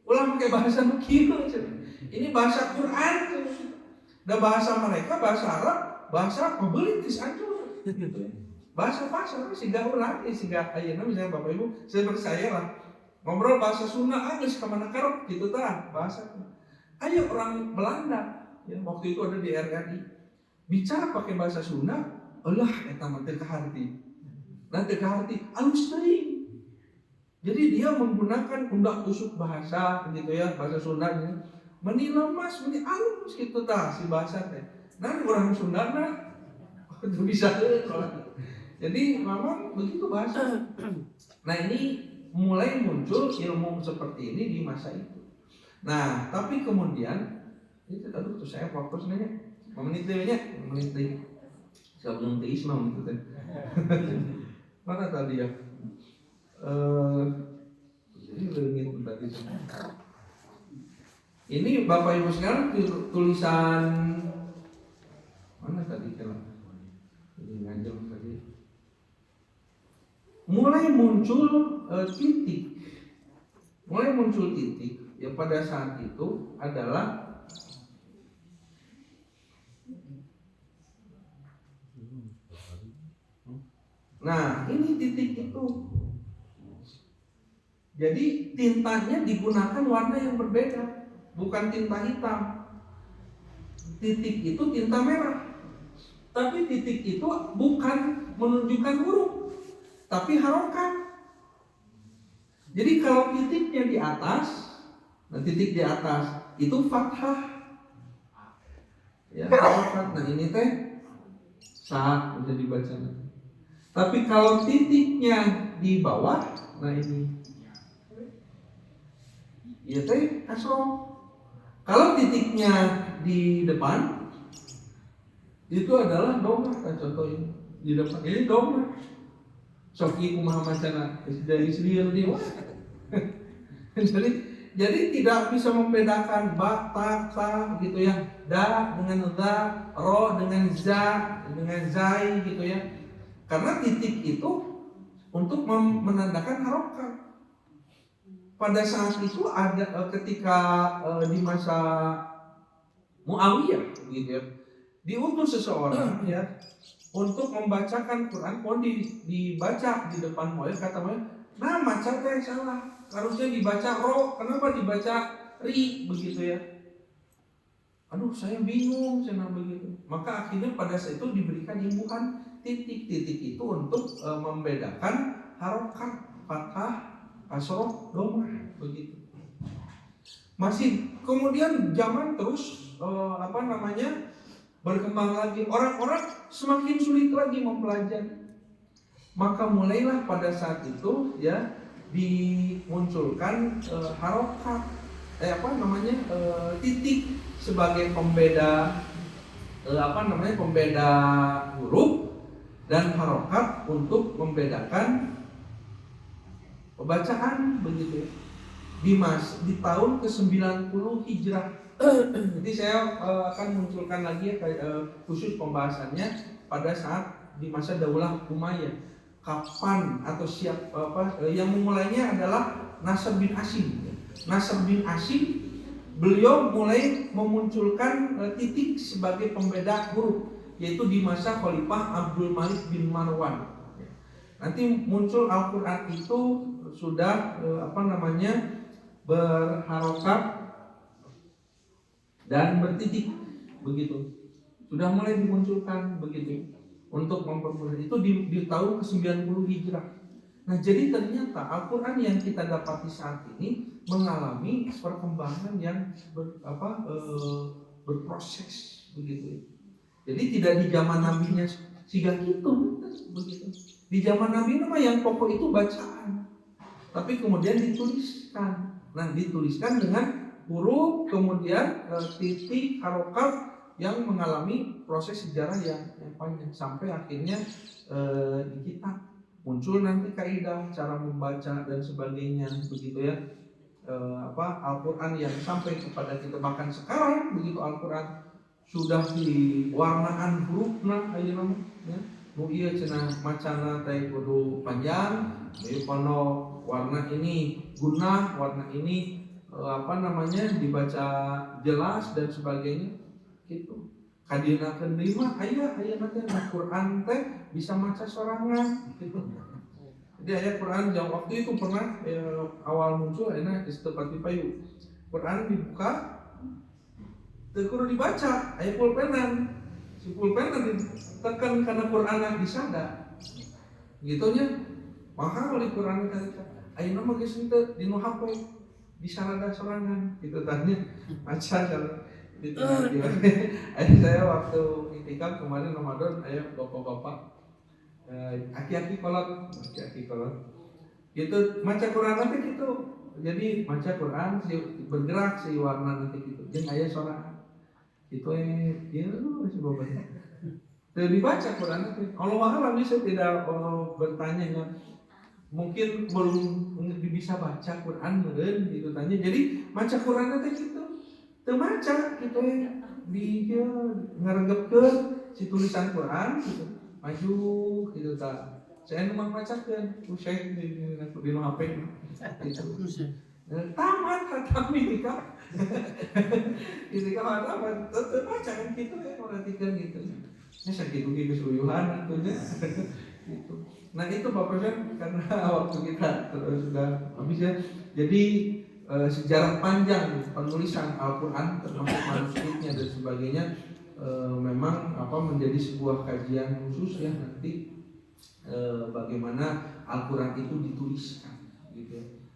Ulah pakai bahasa nu kieu cenah. Ini bahasa Quran. Da bahasa mereka bahasa Arab, bahasa peubelit geus ancur gitu ya. Bahasa pasar siga ulah siga ayeuna misalnya Bapak Ibu, seperti saya lah. Ngobrol bahasa Sunda geus ka mana karep gitu tah bahasa. Ayo orang Belanda ya waktu itu ada di RRI bicara pakai bahasa Sunda, eulah eta mah teu kaharti. Nah teu kaharti alus teuing. Jadi dia menggunakan undak tusuk bahasa gitu ya, bahasa Sunda gitu. Meni lemas, meni alus gitu tah si bahasa teh. Nah orang Sunda teu bisa heuh. Jadi memang begitu bahasa. Nah ini mulai muncul ilmu seperti ini di masa itu. Nah tapi kemudian itu aduh tuh saya waktu sebenarnya menit saya belum teis mau gitu teh. Mana tadi ya? Ini leungit tadi. Ini Bapak Ibu sekalian tulisan mana tadi kalau ini ngajeng tadi. Mulai muncul titik ya pada saat itu adalah nah ini titik itu. Jadi tintanya digunakan warna yang berbeda, bukan tinta hitam. Titik itu tinta merah, tapi titik itu bukan menunjukkan huruf tapi harokat. Jadi kalau titiknya di atas, nah titik di atas itu fathah, ya harokat. Nah ini teh saat bisa dibaca. Tapi kalau titiknya di bawah, nah ini, ya teh kasroh. Kalau titiknya di depan, itu adalah domah. Contoh ini di depan ini domah. Soki kumaha macana dari selieur dia. Jadi tidak bisa membedakan ba, ta gitu ya, da dengan za, ro dengan za, dengan zai gitu ya. Karena titik itu untuk menandakan harokat. Pada saat itu ada ketika di masa Muawiyah gitu ya, diutus seseorang ya untuk membacakan Quran, pun dibaca di depan Muawiyah, kata Muawiyah, nah maca teh salah, harusnya dibaca ro, kenapa dibaca ri begitu ya? Aduh saya bingung senang begitu. Maka akhirnya pada saat itu diberikan imbuhan titik-titik itu untuk membedakan harokat, fathah, kasroh, domah begitu. Masih kemudian zaman terus berkembang lagi, orang-orang semakin sulit lagi mempelajari. Maka mulailah pada saat itu ya dimunculkan harokat, titik sebagai pembeda pembeda huruf dan harokat untuk membedakan pembacaan begitu ya. Di tahun ke-90 Hijrah. Jadi saya akan munculkan lagi khusus pembahasannya pada saat di masa Daulah Umayyah. Kapan atau yang memulainya adalah Nasr bin Asim. Nasr bin Asim beliau mulai memunculkan titik sebagai pembeda huruf, yaitu di masa Khalifah Abdul Malik bin Marwan. Nanti muncul Al-Quran itu sudah berharokat dan bertitik begitu. Sudah mulai dimunculkan begitu untuk mempermudah itu di tahun ke-90 Hijrah. Nah, jadi ternyata Al-Quran yang kita dapati saat ini mengalami perkembangan yang berproses begitu. Jadi tidak di zaman nabinya siga gitu begitu. Di zaman Nabi nama yang pokok itu bacaan, tapi kemudian dituliskan. Nah, dituliskan dengan huruf, kemudian titik, harokat yang mengalami proses sejarah yang panjang sampai akhirnya di kitab muncul nanti kaidah cara membaca dan sebagainya begitu ya. Al-Quran yang sampai kepada kita bahkan sekarang begitu Al-Quran sudah diwarnaan hurufna aja namanya. Nu ieu cenah macana teh kudu panjang, ieu kono warna ini gunah, warna ini dibaca jelas dan sebagainya gitu. Kadienakeun deui mah aya nanti Al-Qur'an teh bisa maca sorangan gitu. Jadi ayat Quran yang waktu itu pernah awal muncul enak istepati payu. Quran dibuka teu kudu dibaca, aya pulpenan. Si pulpen ditekan karena Quran disada gitu nya mahal di Quran kan ayeuna mah geus henteu dinu HP disarada sorangan gitu tanya maca kalau gitu. Saya waktu itikaf kemarin Ramadan aya bapak-bapak aki-aki kolot gitu maca Quran nanti gitu. Jadi maca Quran bergerak si warna nanti gitu jeung aya sorangan itu si bapaknya tidak dibaca Quran itu. Allah alam saya tidak bertanya mungkin belum bisa baca Quran meureun gitu tanya. Jadi maca Quran itu gitu teu maca gitu di ngaregepkeun si tulisan Quran gitu maju gitu ta saya nu macakeun ku Syekh di HP gitu. Tamat khatam itikaf. Itikaf tamat tetep baca kan gitu ya perhatikan gitu. Nya sakitu ge geus uyuhan atuh nya. Gitu. Nah itu Bapak Sen karena waktu kita sudah habis ya. Jadi sejarah panjang penulisan Al-Qur'an termasuk manuskripnya dan sebagainya memang menjadi sebuah kajian khusus ya nanti bagaimana Al-Qur'an itu dituliskan gitu.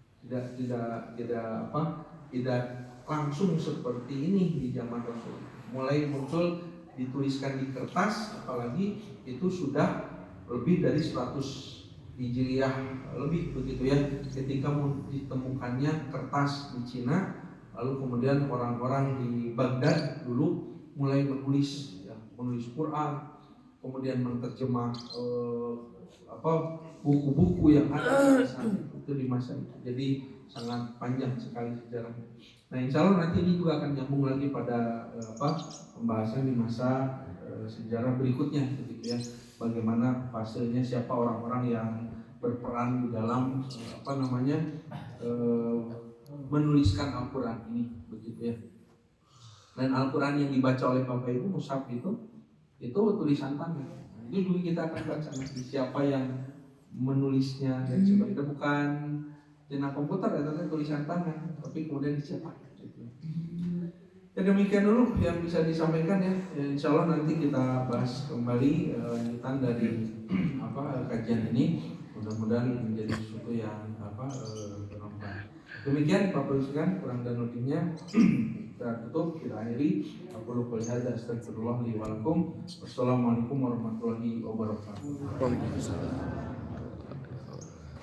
Tidak langsung seperti ini di zaman Rasul. Mulai muncul dituliskan di kertas, apalagi itu sudah lebih dari 100 Hijriah lebih begitu ya. Ketika ditemukannya kertas di Cina, lalu kemudian orang-orang di Baghdad dulu mulai menulis Quran, kemudian menerjemah buku-buku yang ada itu di masa itu. Jadi sangat panjang sekali sejarahnya. Nah, insya Allah nanti ini juga akan nyambung lagi pada pembahasan di masa sejarah berikutnya, gitu ya. Bagaimana fasenya, siapa orang-orang yang berperan di dalam menuliskan Al-Quran ini, begitu ya. Dan Al-Quran yang dibaca oleh Bapak Ibu mushaf itu tulisan tangan. Itu juga kita akan baca nanti siapa yang menulisnya dan sebagainya, bukan tina komputer ya, tulisan tangan, tapi kemudian dicetak. Gitu. Ya demikian dulu yang bisa disampaikan ya. Insya Allah nanti kita bahas kembali lanjutan dari kajian ini. Mudah-mudahan menjadi sesuatu yang bermanfaat. Demikian Bapak Ibu sekalian, kurang dan lebihnya kita tutup, kita akhiri. Aku lupa hadza astagfirullah li wa lakum. Wassalamualaikum warahmatullahi wabarakatuh.